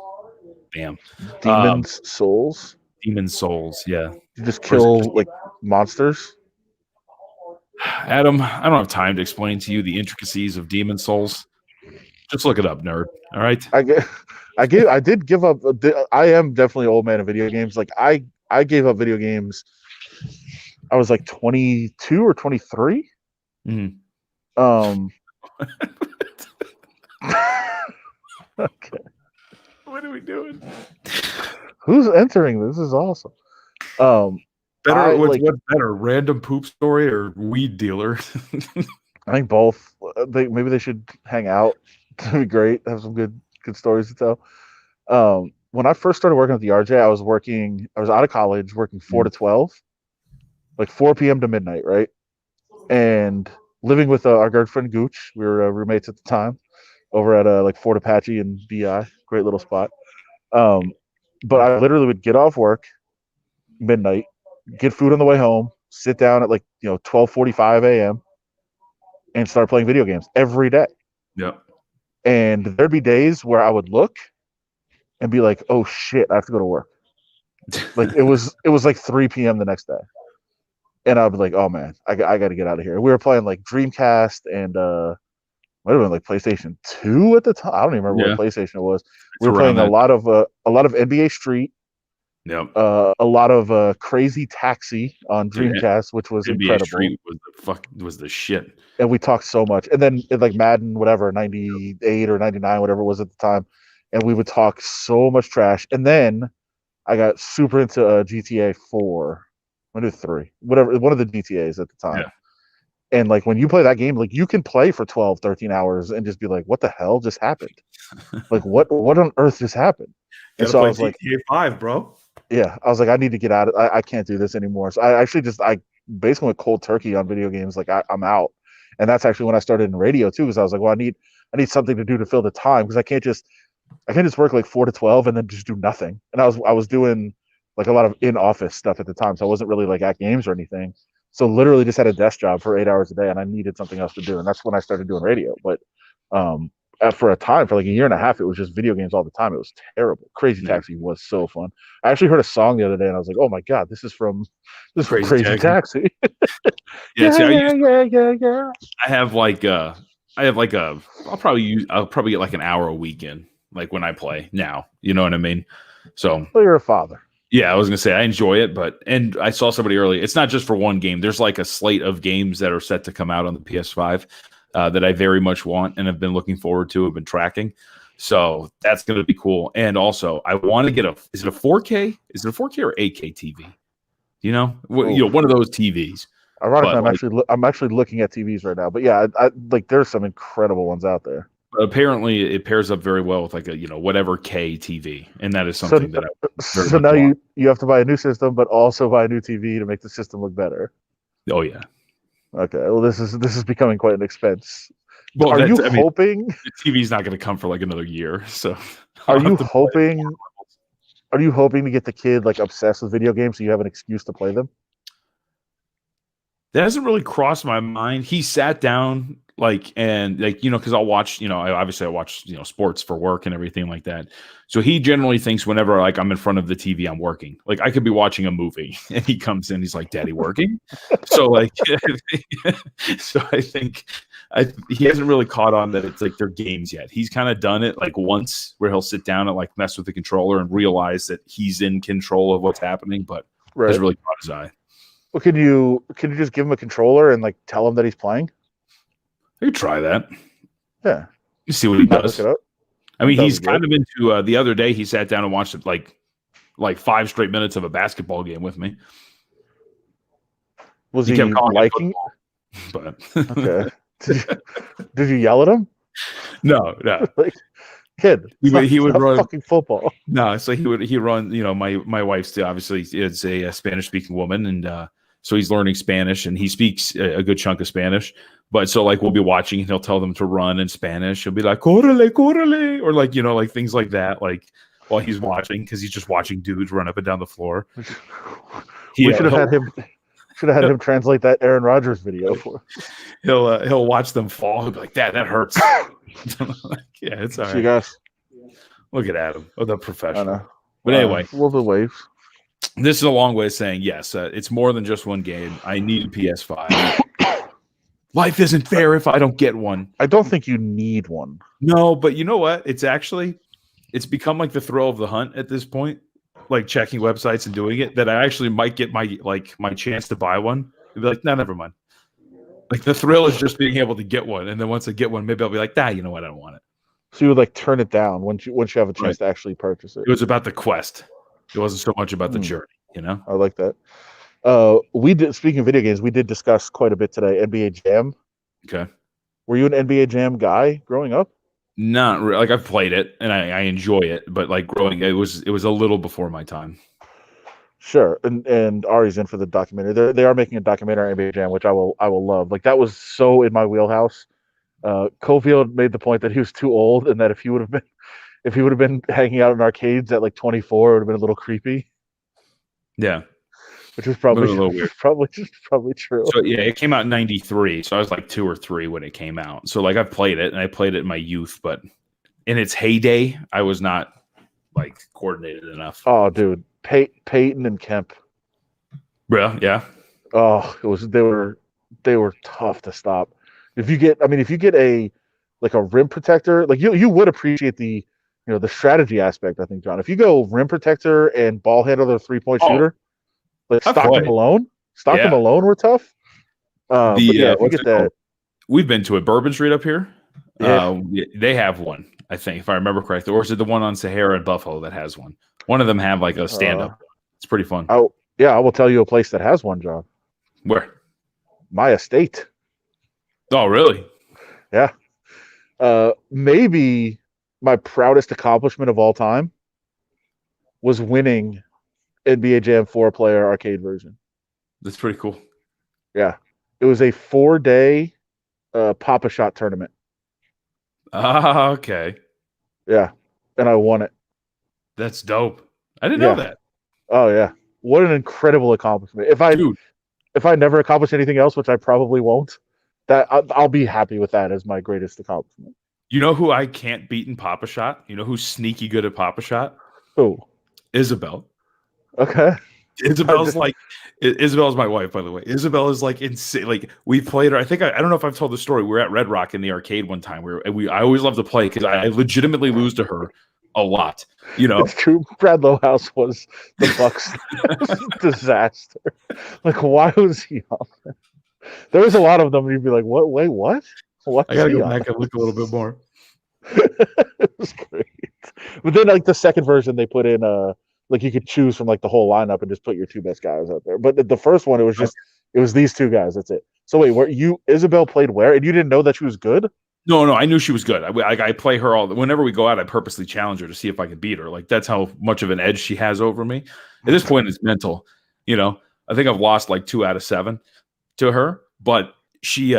Damn. Demon's Souls. Demon Souls. Yeah. You just kill like monsters. Adam, I don't have time to explain to you the intricacies of Demon Souls. Just look it up, nerd. All right. I did give up. I am definitely an old man of video games. Like I gave up video games. I was like 22 or 23. Mm-hmm. Okay. What are we doing? Who's entering? This is awesome. What's better, random poop story or weed dealer? I think both. Maybe they should hang out. That'd be great. Have some good stories to tell. When I first started working at the RJ, I was out of college, working 4 to 12, like 4 p.m. to midnight, right? And living with our good friend Gooch. We were roommates at the time over at like Fort Apache and BI. Great little spot. But I literally would get off work midnight, get food on the way home, sit down at like 12:45 a.m. and start playing video games every day. Yeah. And there'd be days where I would look and be like, "Oh shit, I have to go to work." Like it was like 3 p.m. the next day, and I'd be like, "Oh man, I got to get out of here." We were playing like Dreamcast and might have been like PlayStation 2 at the time. I don't even remember what PlayStation it was. We were playing a lot of NBA Street. Yeah. A lot of Crazy Taxi on Dreamcast, which was NBA incredible. Street was the shit. And we talked so much. And then like Madden, whatever, 98 or 99, whatever it was at the time. And we would talk so much trash. And then I got super into GTA 4. I do 3. Whatever, one of the GTAs at the time. Yeah. And like when you play that game, like you can play for 12, 13 hours and just be like, what the hell just happened? Like what on earth just happened? And so I was like, GTA 5, bro. Yeah, I was like, I need to get out. I can't do this anymore. So I basically went cold turkey on video games. Like I'm out. And that's actually when I started in radio too, because I was like, well, I need something to do to fill the time, because I can't just work like 4 to 12 and then just do nothing. And I was doing like a lot of in-office stuff at the time, so I wasn't really like at games or anything. So literally just had a desk job for 8 hours a day, and I needed something else to do. And that's when I started doing radio. But for a time, for like a year and a half, it was just video games all the time. It was terrible. Crazy Taxi was so fun. I actually heard a song the other day, and I was like, "Oh my god, this is from Crazy Taxi." Yeah. Yeah. I'll probably get like an hour a weekend, like when I play now. You know what I mean? So. Well, you're a father. Yeah, I was gonna say I enjoy it, and I saw somebody earlier. It's not just for one game. There's like a slate of games that are set to come out on the PS5 that I very much want and have been looking forward to. Have been tracking, so that's gonna be cool. And also, I want to get is it a 4K? Is it a 4K or 8K TV? One of those TVs. Ironically, I'm actually looking at TVs right now. But yeah, I like there's some incredible ones out there. But apparently, it pairs up very well with like a whatever K TV, and that is something that I so now want. You have to buy a new system, but also buy a new TV to make the system look better. Oh yeah. Okay. Well, this is becoming quite an expense. Well, are you hoping the TV's not going to come for like another year? So are you hoping to get the kid like obsessed with video games so you have an excuse to play them? That hasn't really crossed my mind. He sat down because I'll watch, I watch, sports for work and everything like that. So he generally thinks whenever like I'm in front of the TV, I'm working. Like I could be watching a movie and he comes in, he's like, "Daddy, working?" So like, so I think he hasn't really caught on that it's like their games yet. He's kind of done it like once where he'll sit down and like mess with the controller and realize that he's in control of what's happening, but hasn't really caught his eye. Well, can you just give him a controller and like tell him that he's playing? I could try that. Yeah. You see what he Might does. look it up. I mean, That he's would be kind of into the other day. He sat down and watched like 5 straight minutes of a basketball game with me. Was He he kept calling it liking? But Okay. Did you yell at him? no. Like, kid, He would run fucking football. No, so he run. You know, my wife's obviously is a Spanish speaking woman, and so he's learning Spanish, and he speaks a good chunk of Spanish. But so like we'll be watching, and he'll tell them to run in Spanish. He'll be like "Córrele, córrele," or like like things like that, like while he's watching, because he's just watching dudes run up and down the floor. We should have had him. Should have had him translate that Aaron Rodgers video for us. He'll watch them fall. He'll be like, "Dad, that hurts." Yeah, it's all right. You guys, Look at Adam, the professional. I know. But anyway, love the waves. this is a long way of saying yes. It's more than just one game. I need a PS5. Life isn't fair if I don't get one. I don't think you need one. No, but you know what? It's become like the thrill of the hunt at this point. Like checking websites and doing it, that I actually might get my chance to buy one. You'd be like, no, never mind. Like the thrill is just being able to get one, and then once I get one, maybe I'll be like, you know what? I don't want it. So you would like turn it down once you have a chance to actually purchase it. It was about the quest. It wasn't so much about the journey. You know. I like that. We did. Speaking of video games, we did discuss quite a bit today. NBA Jam. Okay. Were you an NBA Jam guy growing up? Not really. Like I've played it and I enjoy it, but like growing, it was a little before my time. Sure, and Ari's in for the documentary. They are making a documentary on NBA Jam, which I will love. Like that was so in my wheelhouse. Cofield made the point that he was too old, and that if he would have been hanging out in arcades at like 24, it would have been a little creepy. Yeah, which was probably a little weird. probably true. So yeah, it came out in '93, so I was like 2 or 3 when it came out. So like I've played it, and I played it in my youth, but in its heyday, I was not like coordinated enough. Oh, dude, Peyton and Kemp. Yeah. Oh, they were tough to stop. If you get a rim protector, like you would appreciate the strategy aspect. I think, John, if you go rim protector and ball handler, 3-point shooter, like Stockton Malone were tough. We get that. We've been to a Bourbon Street up here. Yeah. They have one, I think, if I remember correctly, or is it the one on Sahara and Buffalo that has one? One of them have like a stand-up. It's pretty fun. I will tell you a place that has one, John. Where? My estate. Oh, really? Yeah. Maybe my proudest accomplishment of all time was winning NBA Jam 4-player arcade version. That's pretty cool. Yeah. It was a 4-day Papa Shot tournament. Ah, okay. Yeah. And I won it. That's dope. I didn't know that. Oh, yeah. What an incredible accomplishment. If I never accomplish anything else, which I probably won't, that I'll be happy with that as my greatest accomplishment. You know who I can't beat in Papa Shot? You know who's sneaky good at Papa Shot? Who? Isabel. Okay. Isabel's my wife, by the way. Isabel is like insane. Like we played her. I think I don't know if I've told the story. We were at Red Rock in the arcade one time. I always love to play because I legitimately lose to her a lot. It's true. Brad Lowhouse was the Bucks disaster. Like, why was he on there? There was a lot of them. And you'd be like, "What? Wait, what? What?" I gotta go back and look a little bit more. It was great. But then, like the second version, they put in like you could choose from like the whole lineup and just put your 2 best guys out there. But the first one, it was these 2 guys. That's it. So wait, Isabel played where, and you didn't know that she was good? No, I knew she was good. I play her whenever we go out. I purposely challenge her to see if I could beat her. Like that's how much of an edge she has over me. At this point, it's mental. I think I've lost like 2 out of 7 to her. But she,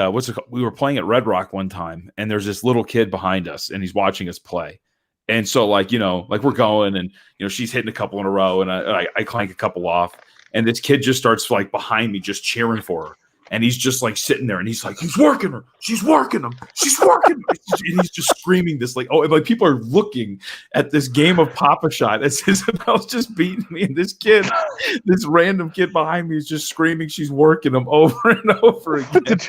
we were playing at Red Rock one time, and there's this little kid behind us, and he's watching us play. And so, like we're going, and she's hitting a couple in a row, and I clank a couple off, and this kid just starts like behind me, just cheering for her. And he's just like sitting there, and he's like, he's working her. She's working him. She's working him. And he's just screaming this like, oh, and like people are looking at this game of Papa Shot as Isabel's just beating me. And this random kid behind me is just screaming, she's working him over and over again.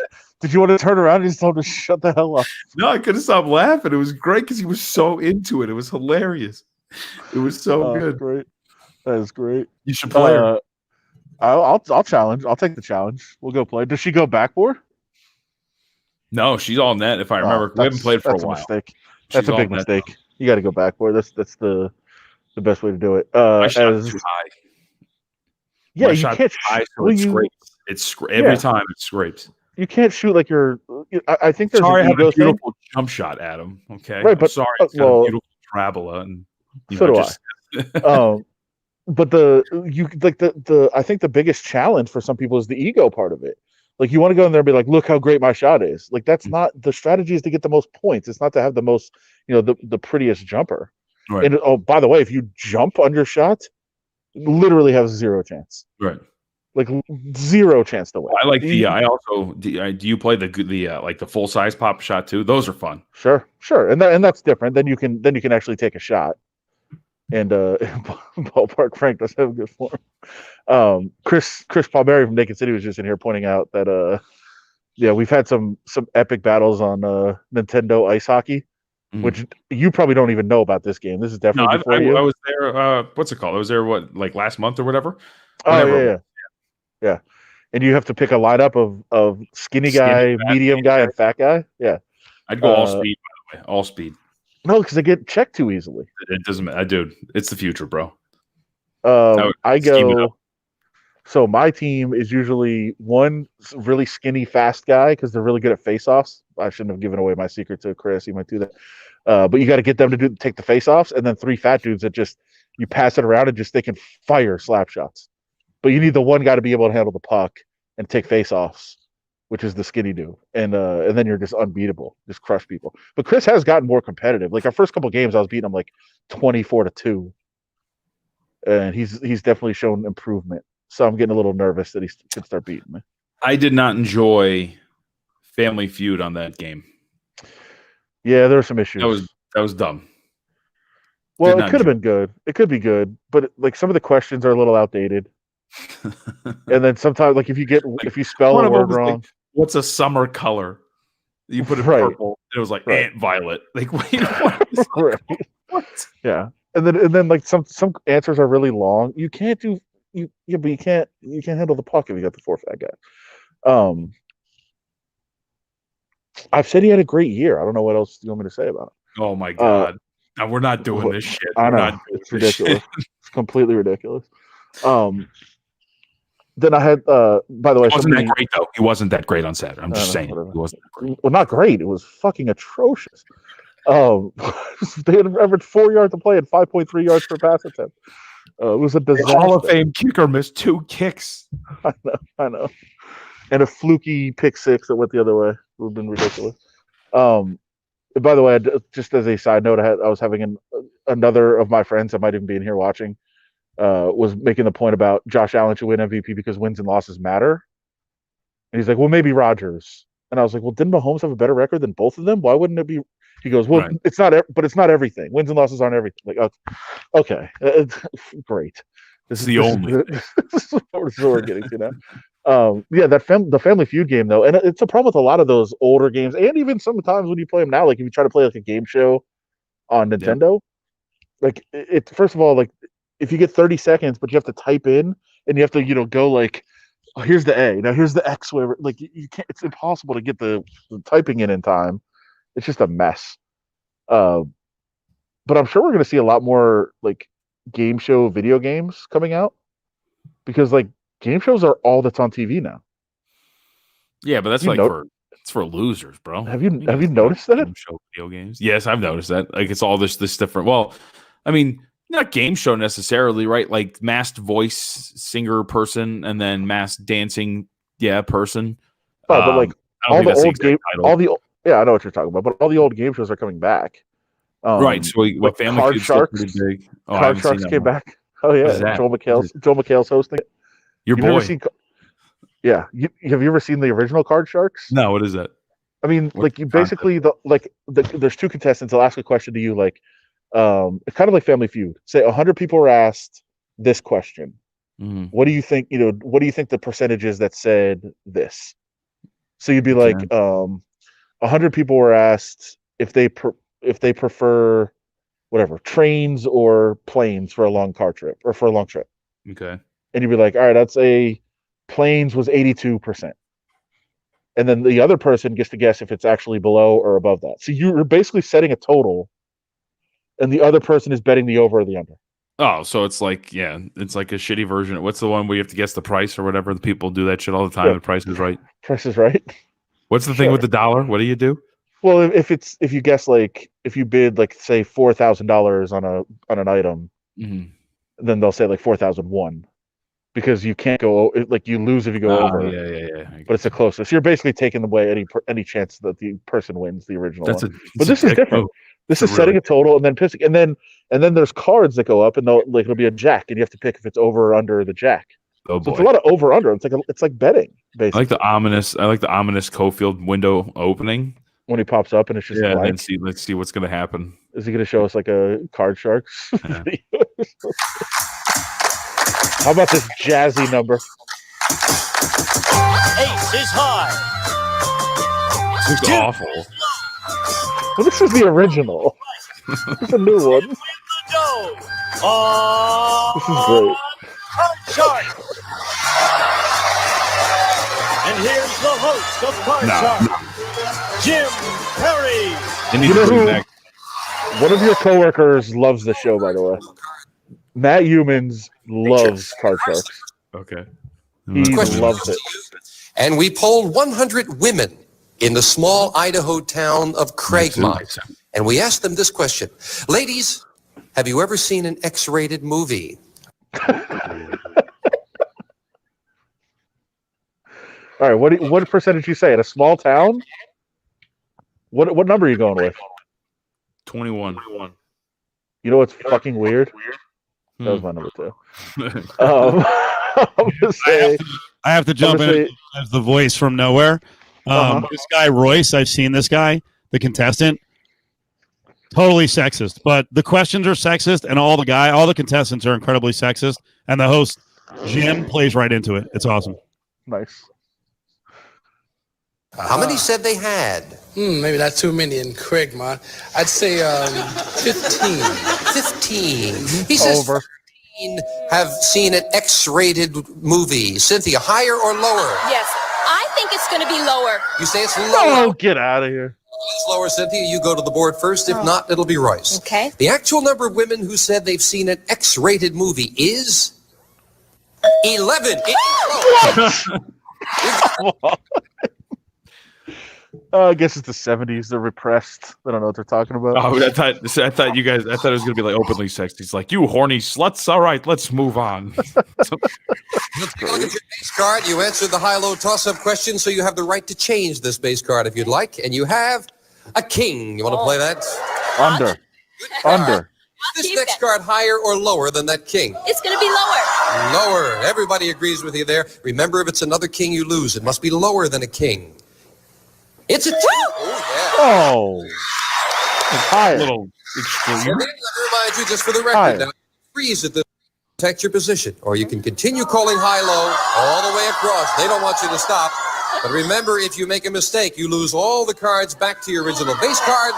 Did you want to turn around and just tell him to shut the hell up? No, I couldn't stop laughing. It was great because he was so into it. It was hilarious. It was so good. Great. That is great. You should play her. I'll challenge. I'll take the challenge. We'll go play. Does she go backboard? No, she's all net. If I remember, we haven't played for a while. Mistake. That's a big mistake. You got to go back, boy. That's the best way to do it. My shot's too high. Yeah, my you shot's can't. too high, so it scrapes. Every time it scrapes. You can't shoot like you're. I think there's sorry, an I have ego a beautiful thing. jump shot, Adam. Okay, right, but sorry, it's got a beautiful parabola, and so do I. But I think the biggest challenge for some people is the ego part of it. Like you want to go in there and be like, look how great my shot is. Like that's not the strategy is to get the most points. It's not to have the most, the prettiest jumper. Right. And oh, by the way, if you jump on your shot, literally have zero chance. Right. Like zero chance to win. I like the. I also do. You play the like the full size pop shot too? Those are fun. Sure, and that's different. Then you can actually take a shot. And Ballpark Frank does have a good form. Chris Palmieri from Naked City was just in here pointing out that we've had some epic battles on Nintendo Ice Hockey, which you probably don't even know about this game. This is definitely before you. I was there. What's it called? I was there like last month or whatever. Yeah. And you have to pick a lineup of skinny guy, medium guy, and fat guy. Yeah. I'd go all speed, by the way. All speed. No, because they get checked too easily. It doesn't matter. Dude, it's the future, bro. I go. So my team is usually one really skinny, fast guy because they're really good at face-offs. I shouldn't have given away my secret to Chris. He might do that. But you got to get them to take the face-offs, and then 3 fat dudes that just you pass it around and just they can fire slap shots. But you need the one guy to be able to handle the puck and take face-offs, which is the skinny dude, and then you're just unbeatable, just crush people. But Chris has gotten more competitive. Like our first couple games, I was beating him like 24-2, and he's definitely shown improvement. So I'm getting a little nervous that he can start beating me. I did not enjoy Family Feud on that game. Yeah, there were some issues. That was dumb. Well, it could have been good. It could be good, but like some of the questions are a little outdated. And then sometimes, like if you spell a word wrong, like, what's a summer color? You put it purple. And it was like ant violet. Like wait, what? What? Yeah, and then like some answers are really long. You can't do but you can't handle the puck if you got the 4 fat guy. I've said he had a great year. I don't know what else you want me to say about it. Oh my god, no, we're not doing this shit. I know it's ridiculous. It's completely ridiculous. Then I had, by the way, he wasn't that great though. He wasn't that great on Saturday. I'm just saying, he wasn't that great. Well, not great. It was fucking atrocious. They had averaged 4 yards to play and 5.3 yards per pass attempt. It was a disaster. The Hall of Fame kicker missed 2 kicks. I know, and a fluky pick 6 that went the other way. It would have been ridiculous. By the way, just as a side note, I was having another of my friends that might even be in here watching. Was making the point about Josh Allen should win MVP because wins and losses matter. And he's like, well, maybe Rodgers. And I was like, well, didn't Mahomes have a better record than both of them? Why wouldn't it be? He goes, well, it's not, but it's not everything. Wins and losses aren't everything. Like, okay, great. This is the only. This is what we're getting to now. Yeah, the Family Feud game though, and it's a problem with a lot of those older games, and even sometimes when you play them now, like if you try to play like a game show on Nintendo, like it. First of all, like if you get 30 seconds, but you have to type in and you have to, go like, oh, here's the A, now here's the X, whatever. Like you can't. It's impossible to get the typing in time. It's just a mess. But I'm sure we're going to see a lot more like game show video games coming out because like game shows are all that's on TV now. Yeah, but that's it's for losers, bro. Have you noticed that? Game show video games. Yes, I've noticed that. Like it's all this different. Well, I mean, not game show necessarily, right? Like masked voice singer person and then masked dancing person. Oh, but like all the old game, yeah, I know what you're talking about, but all the old game shows are coming back. Right. So like Family Card Feud's Sharks. Big. Oh, Card Sharks came back. Oh yeah, Joel McHale's hosting it. Your boy. Have you ever seen the original Card Sharks? No, what is that? I mean, like you basically there's 2 contestants. They'll ask a question to you, like kind of like Family Feud. Say 100 people were asked this question. Mm-hmm. What do you think? What do you think the percentage is that said this? So you'd be like, 100 people were asked if they prefer whatever trains or planes for a long car trip or for a long trip. Okay. And you'd be like, all right, I'd say planes was 82%. and then the other person gets to guess if it's actually below or above that. So you're basically setting a total, and the other person is betting the over or the under. Oh, so it's like it's like a shitty version. What's the one where you have to guess the price or whatever? The people do that shit all the time. Yeah. The Price is Right. Price is Right. What's the thing with the dollar? What do you do? Well, if you guess if you bid say $4,000 on an item, then they'll say 4,001, because you can't go you lose if you go over. Yeah. But it's the closest. You're basically taking away any chance that the person wins the original one. But this is different. This is setting a total and then pissing, and then there's cards that go up, and it'll be a jack, and you have to pick if it's over or under the jack. Oh boy. So it's a lot of over under. It's like betting, basically. I like the ominous Cofield window opening when he pops up and it's just blank. And then let's see what's gonna happen. Is he gonna show us a Card Sharks? Yeah. How about this jazzy number? Ace is high. This is awful. Well, this is the original. This is a new one. This is great. Shark. And here's the host of Card Shark, Jim Perry. One of your coworkers loves the show, by the way. Matt Humans loves Card Sharks. Okay. He loves it. And we polled 100 women in the small Idaho town of Craigmont. And we asked them this question. Ladies, have you ever seen an X-rated movie? All right, what percentage you say? In a small town? What number are you going with? 21. You know what's fucking weird? That was my number 2. I'm gonna say, I have to jump in as the voice from nowhere. This guy Royce, I've seen this guy, the contestant. Totally sexist, but the questions are sexist, and all the contestants are incredibly sexist, and the host Jim plays right into it. It's awesome. Nice. How many said they had? Maybe not too many in Craigmont. I'd say 15. 15. He says Over. 15 have seen an X-rated movie. Cynthia, higher or lower? Yes, I think it's going to be lower. You say it's lower. Oh, get out of here. It's lower, Cynthia. You go to the board first. If not, it'll be Royce. Okay. The actual number of women who said they've seen an X-rated movie is 11. I guess it's the 70s. They're repressed. They don't know what they're talking about. Oh, I thought it was gonna be openly sexy. He's like, you horny sluts. All right, let's move on. Let's take a look at your base card. You answered the high-low toss-up question, so you have the right to change this base card if you'd like. And you have a king. You want to play that? Under. Is this next card higher or lower than that king? It's going to be lower. Lower. Everybody agrees with you there. Remember, if it's another king, you lose. It must be lower than a king. It's a 2. Oh. It's higher. Little extreme. Let me remind you, just for the record, now, freeze at the protect your position, or you can continue calling high-low all the way across. They don't want you to stop. But remember, if you make a mistake, you lose all the cards back to your original base card,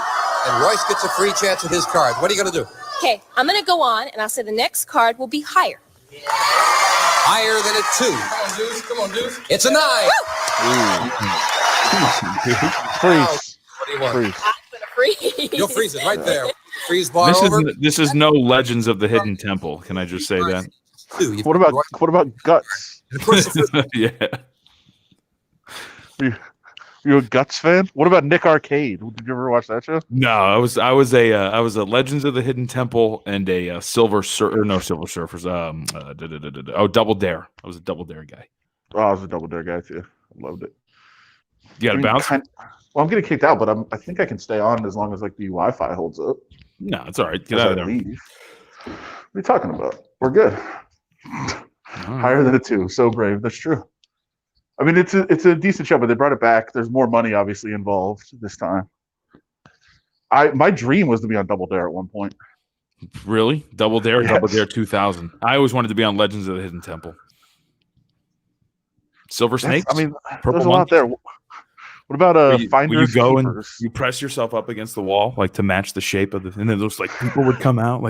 and Royce gets a free chance at his card. What are you going to do? Okay, I'm going to go on, and I'll say the next card will be higher. Higher than a 2. Come on, Deuce. It's a 9. Freeze. What do you want? Freeze. I'm going to freeze. You'll freeze it right there. Freeze bar over. This is no Legends of the Hidden Temple. Can I just say that? What about Guts? Yeah. You a Guts fan? What about Nick Arcade? Did you ever watch that show? No, I was a Legends of the Hidden Temple and a Silver Surfers. Double Dare. I was a Double Dare guy. Oh, I was a Double Dare guy too. I loved it. You got to bounce. Well, I'm getting kicked out, but I think I can stay on as long as the Wi-Fi holds up. No, it's all right. Get out of there. Leave. What are you talking about? We're good. Higher than a 2. So brave. That's true. I mean, it's a decent show, but they brought it back. There's more money obviously involved this time. My dream was to be on Double Dare at one point. Really? Double Dare? Yes. Double Dare 2000. I always wanted to be on Legends of the Hidden Temple. Silver Snakes? I mean, Purple there's a lot there. What about Finders you go Keepers? and you press yourself up against the wall to match the shape of the, and then those people would come out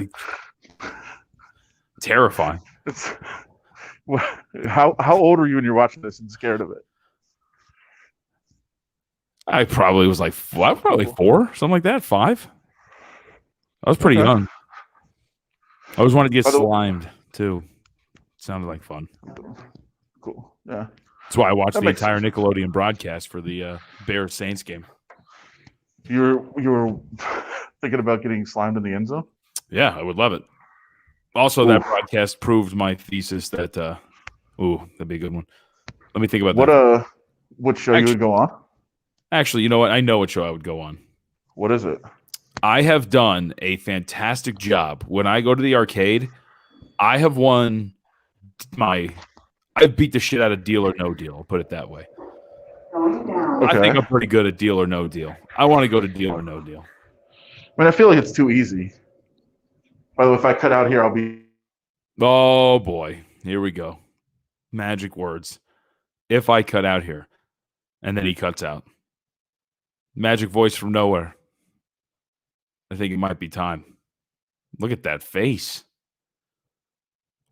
terrifying. How old are you when you're watching this and scared of it? I probably was like, probably 4, something like that, 5. I was pretty young. I always wanted to get slimed too. Sounded like fun. Cool. Yeah. That's why I watched That the makes entire sense. Nickelodeon broadcast for the Bears Saints game. You were thinking about getting slimed in the end zone? Yeah, I would love it. Also, that broadcast proved my thesis that that'd be a good one. Let me think about that. What show you would go on? Actually, you know what? I know what show I would go on. What is it? I have done a fantastic job. When I go to the arcade, I have won I've beat the shit out of Deal or No Deal. I'll put it that way. Okay. I think I'm pretty good at Deal or No Deal. I want to go to Deal or No Deal. I mean, I feel like it's too easy. By the way, if I cut out here, I'll be... Oh, boy. Here we go. Magic words. If I cut out here. And then he cuts out. Magic voice from nowhere. I think it might be time. Look at that face.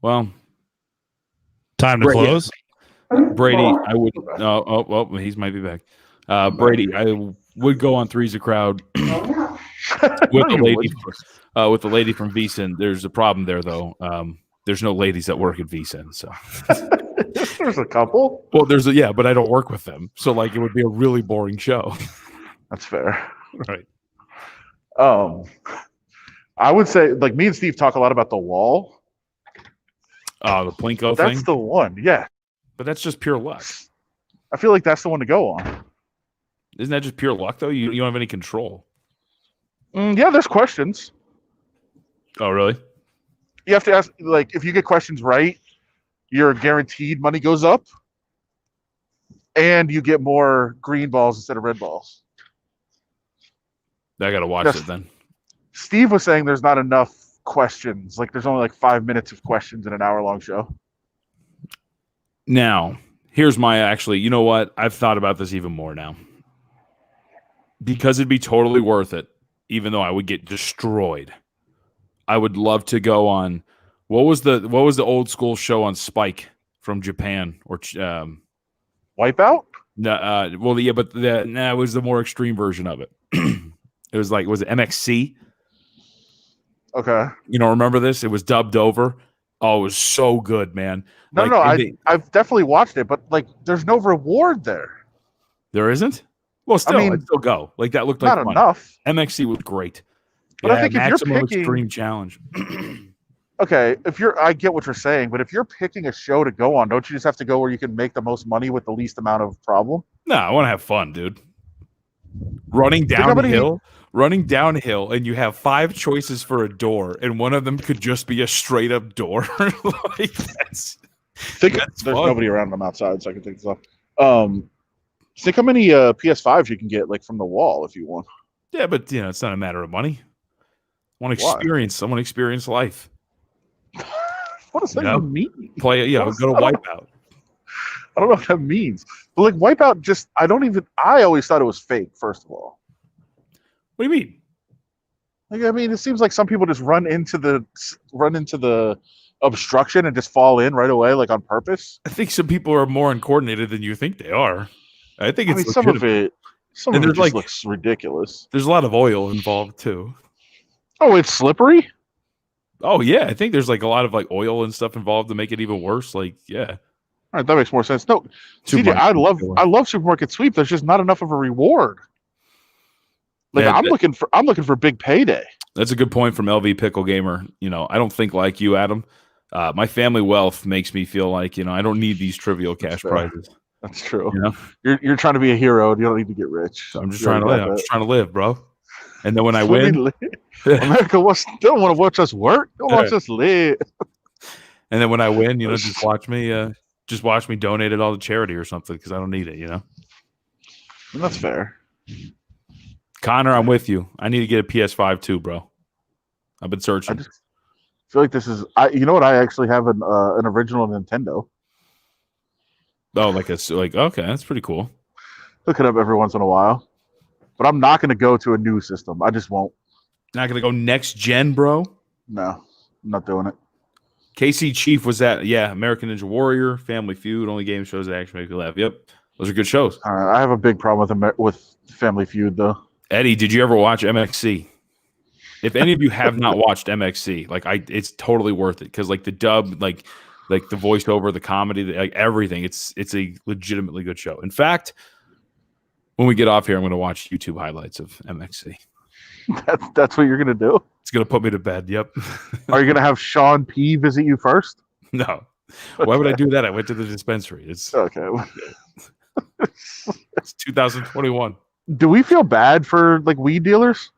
Well, time to close. Brady, I would. He might be back. Brady, I would go on Three's a Crowd with the lady from VSiN. There's a problem there, though. There's no ladies that work at VSiN, so there's a couple. Well, but I don't work with them, so like it would be a really boring show. That's fair, right? I would say, like, me and Steve talk a lot about The Wall. The Plinko thing. That's the one, yeah. But that's just pure luck. I feel like that's the one to go on. Isn't that just pure luck, though? You don't have any control. Yeah, there's questions. Oh, really? You have to ask, like, if you get questions right, your guaranteed money goes up, and you get more green balls instead of red balls. I got to watch it then. Steve was saying there's not enough questions. Like, there's only like 5 minutes of questions in an hour-long show. Now, here's you know what? I've thought about this even more now. Because it'd be totally worth it, even though I would get destroyed. I would love to go on. What was the old school show on Spike from Japan or Wipeout? No, but it was the more extreme version of it. It was it MXC? Okay. You know, remember this? It was dubbed over. Oh, it was so good, man. I've definitely watched it, but like, there's no reward there. There isn't? Well, still, I'd still go. Like, that looked like not fun. Enough. MXC was great. But I think if you're Maximum picking Extreme Challenge. Okay, I get what you're saying, but if you're picking a show to go on, don't you just have to go where you can make the most money with the least amount of problem? No, I want to have fun, dude. Running downhill, and you have 5 choices for a door, and one of them could just be a straight up door. There's nobody around them outside, so I can take this off. Think how many PS5s you can get, like, from The Wall if you want. Yeah, but it's not a matter of money. I want experience. I want to experience life. What does that even mean? Go to Wipeout. I don't know what that means. But like, Wipeout, I always thought it was fake, first of all. What do you mean? Like, I mean, it seems like some people just run into the obstruction and just fall in right away, like, on purpose. I think some people are more uncoordinated than you think they are. I think it's some of it just looks ridiculous. There's a lot of oil involved too. Oh, it's slippery? Oh yeah, I think there's like a lot of like oil and stuff involved to make it even worse. Like, yeah. All right, that makes more sense. No, CJ, I love Supermarket Sweep. There's just not enough of a reward. Like, I'm looking for big payday. That's a good point from LV Pickle Gamer. I don't think like you, Adam. My family wealth makes me feel like I don't need these trivial cash prizes. That's true. You're trying to be a hero. You don't need to get rich. So I'm just trying to live. I'm just trying to live, bro. And then when I win, America don't want to watch us work. Don't watch us live. And then when I win, just watch me donate it all to charity or something because I don't need it. That's fair. Connor, I'm with you. I need to get a PS5 too, bro. I've been searching. I just feel like this is. You know what? I actually have an original Nintendo. Oh, okay, that's pretty cool. Look it up every once in a while. But I'm not going to go to a new system. I just won't. Not going to go next gen, bro? No, I'm not doing it. KC Chief was that, American Ninja Warrior, Family Feud, only game shows that actually make you laugh. Yep. Those are good shows. I have a big problem with Family Feud, though. Eddie, did you ever watch MXC? If any of you have not watched MXC, it's totally worth it because like the dub, like the voiceover, the comedy, like everything, it's a legitimately good show. In fact, when we get off here, I'm going to watch YouTube highlights of MXC. That's what you're going to do? It's going to put me to bed. Yep. Are you going to have Sean P visit you first? No. Okay. Why would I do that? I went to the dispensary. It's okay. It's 2021. Do we feel bad for like weed dealers?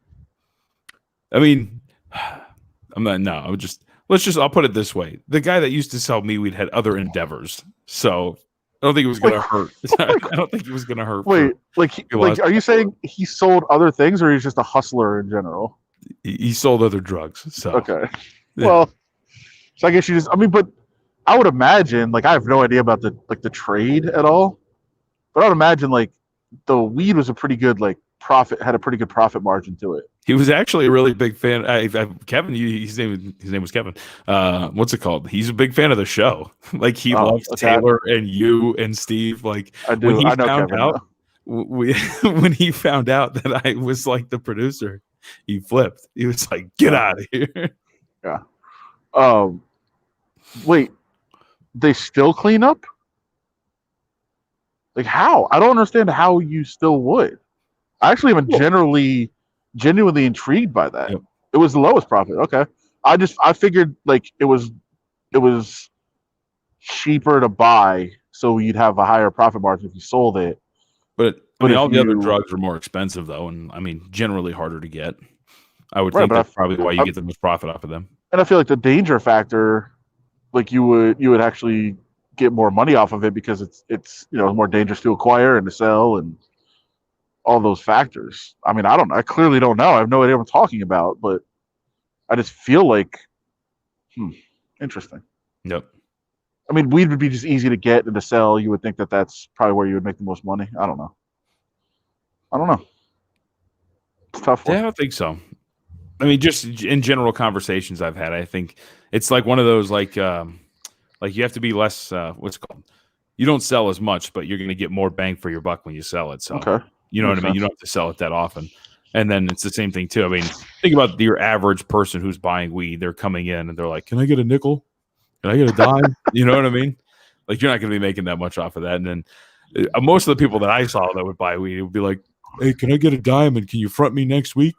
I mean, I'm not. No, I'll put it this way: the guy that used to sell me weed had other endeavors, so I don't think it was going to hurt. I don't think it was going to hurt. Wait, are you saying he sold other things, or he's just a hustler in general? He sold other drugs. So okay, yeah. Well, so I guess you just. I mean, but I would imagine, like, I have no idea about the trade at all, but I would imagine like the weed was a pretty good had a pretty good profit margin to it. He was actually a really big fan. Kevin, his name was Kevin. What's it called? He's a big fan of the show. Like he loves Taylor and you and Steve. Like I do. When he I know found Kevin, out, when he found out that I was like the producer, he flipped. He was like, "Get out of here!" Yeah. Wait, they still clean up? Like how? I don't understand how you still would. I actually am genuinely intrigued by that. Yep. It was the lowest profit. Okay. I figured like it was cheaper to buy, so you'd have a higher profit margin if you sold it. But I mean, all the other drugs are more expensive though, and I mean generally harder to get. I would think that's probably why you get the most profit off of them. And I feel like the danger factor, like you would actually get more money off of it because it's more dangerous to acquire and to sell and all those factors. I mean, I clearly don't know. I have no idea what I'm talking about, but I just feel like, interesting. Yep. I mean, weed would be just easy to get and to sell. You would think that that's probably where you would make the most money. I don't know. It's a tough one. Yeah, I don't think so. I mean, just in general conversations I've had, I think it's like one of those like you have to be less what's it called? You don't sell as much, but you're going to get more bang for your buck when you sell it. So okay. You know what I mean? You don't have to sell it that often. And then it's the same thing too. I mean, think about your average person who's buying weed. They're coming in and they're like, "Can I get a nickel? Can I get a dime?" You know what I mean? Like you're not going to be making that much off of that. And then most of the people that I saw that would buy weed would be like, "Hey, can I get a dime? And can you front me next week?"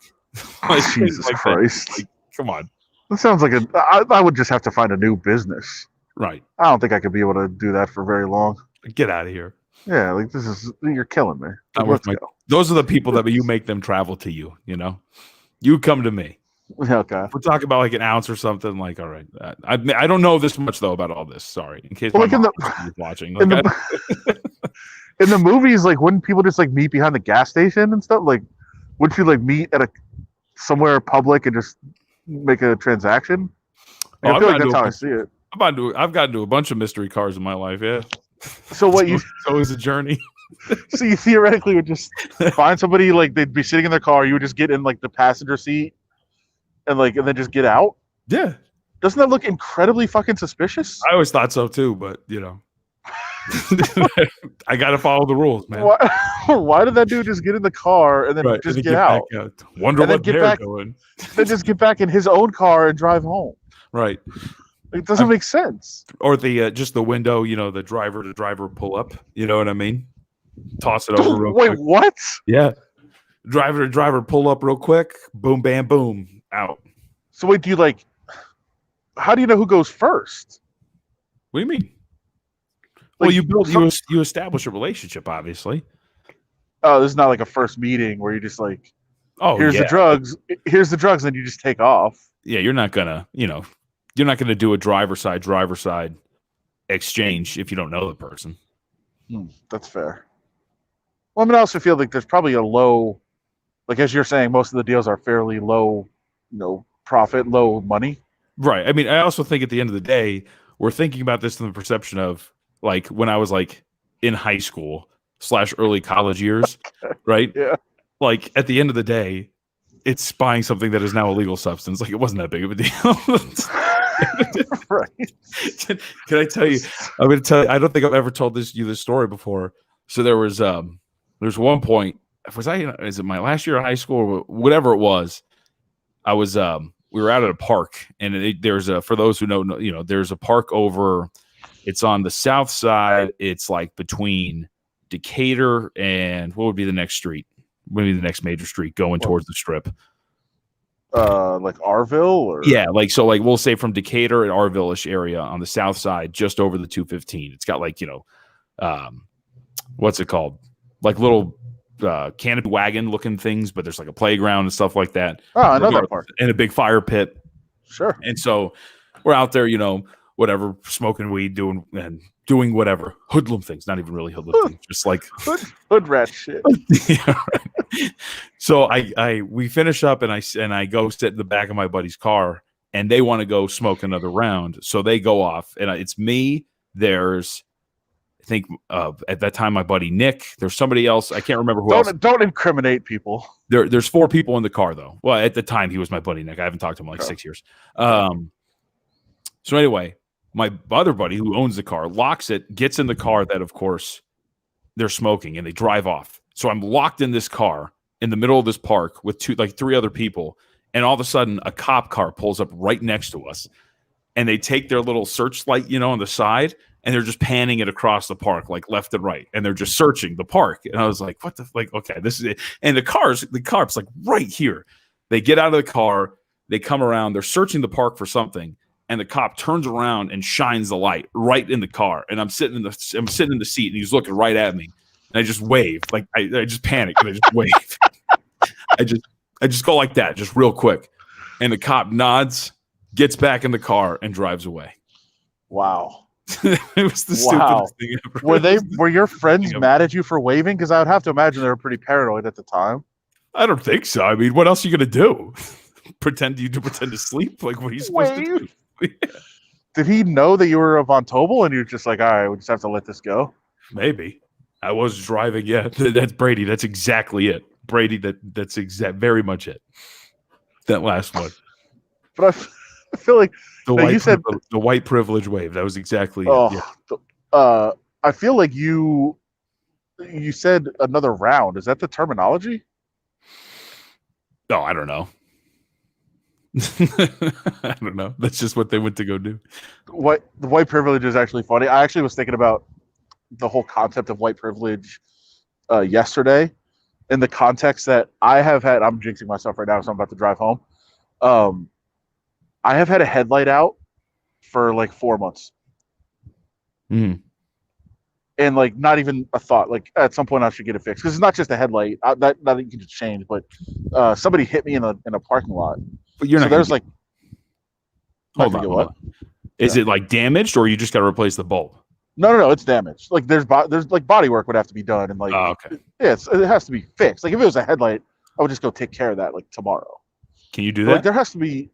Like, Jesus Christ! Like, come on. That sounds like I would just have to find a new business. Right. I don't think I could be able to do that for very long. Get out of here. Yeah, like you're killing me. Let's go. Those are the people that you make them travel to you. You know, you come to me. Okay. We're talking about like an ounce or something. Like, all right, I don't know this much though about all this. Sorry, in case like watching. Like in the movies, like wouldn't people just like meet behind the gas station and stuff? Like, wouldn't you like meet at somewhere public and just make a transaction? I feel like that's how I see it. I've gotten to a bunch of mystery cars in my life. Yeah. So what it's always a journey. So you theoretically would just find somebody, like they'd be sitting in their car, you would just get in like the passenger seat and then just get out? Yeah. Doesn't that look incredibly fucking suspicious? I always thought so too, but I gotta follow the rules, man. Why did that dude just get in the car and then just get out? Wonder what they're doing. Then just get back in his own car and drive home. Right. It doesn't make sense. Or the just the window, the driver to driver pull up. You know what I mean? Toss it over real quick. Wait, what? Yeah. Driver to driver pull up real quick. Boom, bam, boom. Out. So wait, how do you know who goes first? What do you mean? Well, you establish a relationship, obviously. Oh, this is not like a first meeting where you just like, here's the drugs, and then you just take off. Yeah, you're not gonna do a driver side exchange if you don't know the person. That's fair. Well, I mean, I also feel like there's probably a low, like as you're saying, most of the deals are fairly low, profit, low money. Right. I mean, I also think at the end of the day, we're thinking about this in the perception of like when I was like in high school / early college years, right? Yeah. Like at the end of the day, it's buying something that is now a legal substance. Like it wasn't that big of a deal. Right. Can I tell you? I'm going to tell you. I don't think I've ever told you this story before. So there's one point. Is it my last year of high school or whatever it was? I was we were out at a park, and there's for those who know, there's a park over. It's on the south side. It's like between Decatur and what would be the next street? What would be the next major street going towards the Strip? Like Arville, or like we'll say from Decatur and Arville-ish area on the south side, just over the 215. It's got like what's it called? Like little canopy wagon looking things, but there's like a playground and stuff like that. Oh, I know that part. And a big fire pit. Sure. And so we're out there, whatever, smoking weed, doing whatever hoodlum things. Not even really hoodlum things, just like hood rat shit. Yeah, right. So we finish up, and I go sit in the back of my buddy's car, and they want to go smoke another round, so they go off, and it's me. There's, I think at that time, my buddy Nick. There's somebody else. I can't remember who else. Don't incriminate people. There's 4 people in the car, though. Well, at the time, he was my buddy Nick. I haven't talked to him in like 6 years. So anyway, my other buddy who owns the car locks it, gets in the car that, of course, they're smoking, and they drive off. So I'm locked in this car in the middle of this park with 3 other people, and all of a sudden, a cop car pulls up right next to us, and they take their little searchlight, on the side, and they're just panning it across the park, like left and right, and they're just searching the park. And I was like, "What the okay, this is it." And the car's like right here. They get out of the car, they come around, they're searching the park for something, and the cop turns around and shines the light right in the car. And I'm sitting in the seat, and he's looking right at me, and I just wave, like I just panic, and I just wave. I just go like that, just real quick, and the cop nods, gets back in the car, and drives away. Wow. It was the stupidest thing ever. Were your friends mad at you for waving? Because I would have to imagine they were pretty paranoid at the time. I don't think so. I mean, what else are you gonna do? pretend to sleep? Like, what are you supposed to do? Did he know that you were on Tobel, and you're just like, all right, we just have to let this go? Maybe. I was driving. Yeah, that's Brady. That's exactly it. Brady. That's very much it. That last one. But I feel like you said the white privilege wave. That was exactly it. Yeah. I feel like you said another round. Is that the terminology? No, I don't know. I don't know. That's just what they went to go do. The white privilege is actually funny. I actually was thinking about the whole concept of white privilege yesterday, in the context that I have had. I'm jinxing myself right now, so I'm about to drive home. I have had a headlight out for like 4 months. Mm. And like not even a thought. Like at some point I should get it fixed, because it's not just a headlight. That you can just change. But somebody hit me in a parking lot. But you're not. There's like. Hold on. Is it like damaged, or you just got to replace the bulb? No, it's damaged. Like there's like body work would have to be done, and like okay. Yeah, it has to be fixed. Like if it was a headlight, I would just go take care of that like tomorrow. Can you do that? Like there has to be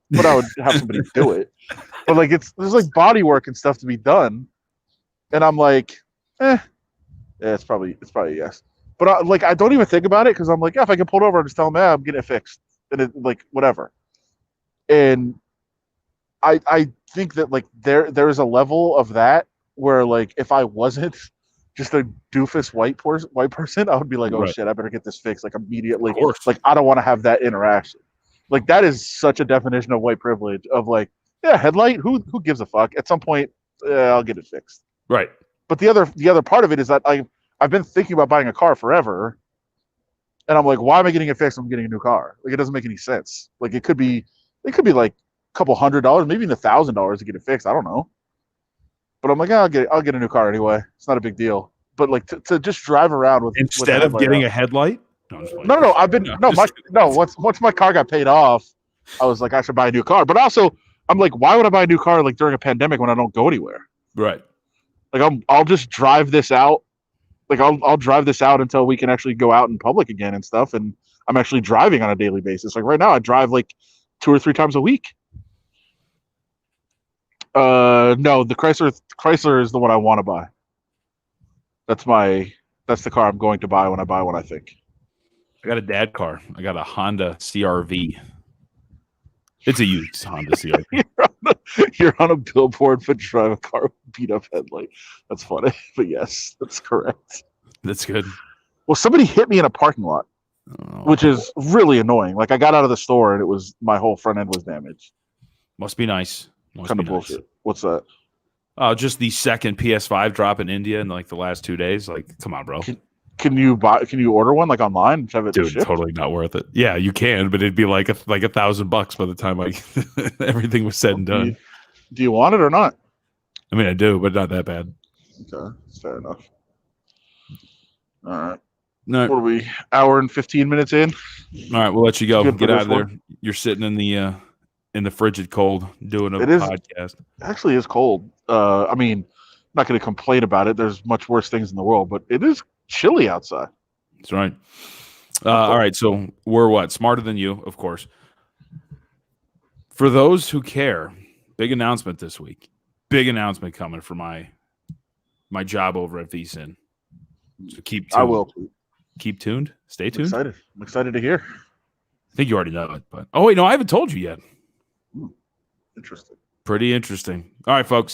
but I would have somebody do it. But like there's like body work and stuff to be done, and I'm like, yeah, it's probably a yes. But I don't even think about it, because I'm like, yeah, if I can pull it over, I'll just tell them, yeah, I'm getting it fixed, and it like whatever. And I think that like there is a level of that where like if I wasn't just a doofus white person, I would be like, oh shit, I better get this fixed like immediately. Of course. Like I don't want to have that interaction. Like that is such a definition of white privilege, of like, yeah, headlight, who gives a fuck? At some point, I'll get it fixed. Right. But the other part of it is that I've been thinking about buying a car forever, and I'm like, why am I getting it fixed? I'm getting a new car. Like it doesn't make any sense. Like it could be like a couple $100, maybe even $1,000 to get it fixed. I don't know. But I'm like, I'll get a new car anyway. It's not a big deal. But like to just drive around with instead of getting a headlight. No. I've been once my car got paid off, I was like, I should buy a new car. But also, I'm like, why would I buy a new car like during a pandemic when I don't go anywhere? Right. Like I'll just drive this out. Like I'll drive this out until we can actually go out in public again and stuff. And I'm actually driving on a daily basis. Like right now, I drive like 2 or 3 times a week. No, the Chrysler is the one I want to buy. That's the car I'm going to buy when I buy one, I think. I got a dad car. I got a Honda CRV. It's a used Honda CRV. You're on a billboard but drive a car with beat up headlight. That's funny, but yes, that's correct. That's good. Well, somebody hit me in a parking lot, which is really annoying. Like I got out of the store and it was my whole front end was damaged. Must be nice. Kind of bullshit. What's that? Oh, just the second PS5 drop in India in like the last 2 days. Like, come on, bro. Can you order one like online? Have it Dude, shipped? totally not worth it. Yeah, you can, but it'd be like $1,000 by the time everything was said and done. Do you want it or not? I mean, I do, but not that bad. Okay, fair enough. All right. No. What are we? Hour and 15 minutes in. All right, we'll let you go. Get out of there. One? You're sitting in the frigid cold doing a podcast. It actually is cold. I mean, I'm not going to complain about it. There's much worse things in the world, but it is chilly outside. That's right. All right, so we're what? Smarter than you, of course. For those who care, big announcement this week. Big announcement coming for my job over at VSIN. So keep tuned. I will. Keep tuned. Stay tuned. I'm excited to hear. I think you already know it, but oh wait, no, I haven't told you yet. Interesting. Pretty interesting. All right, folks.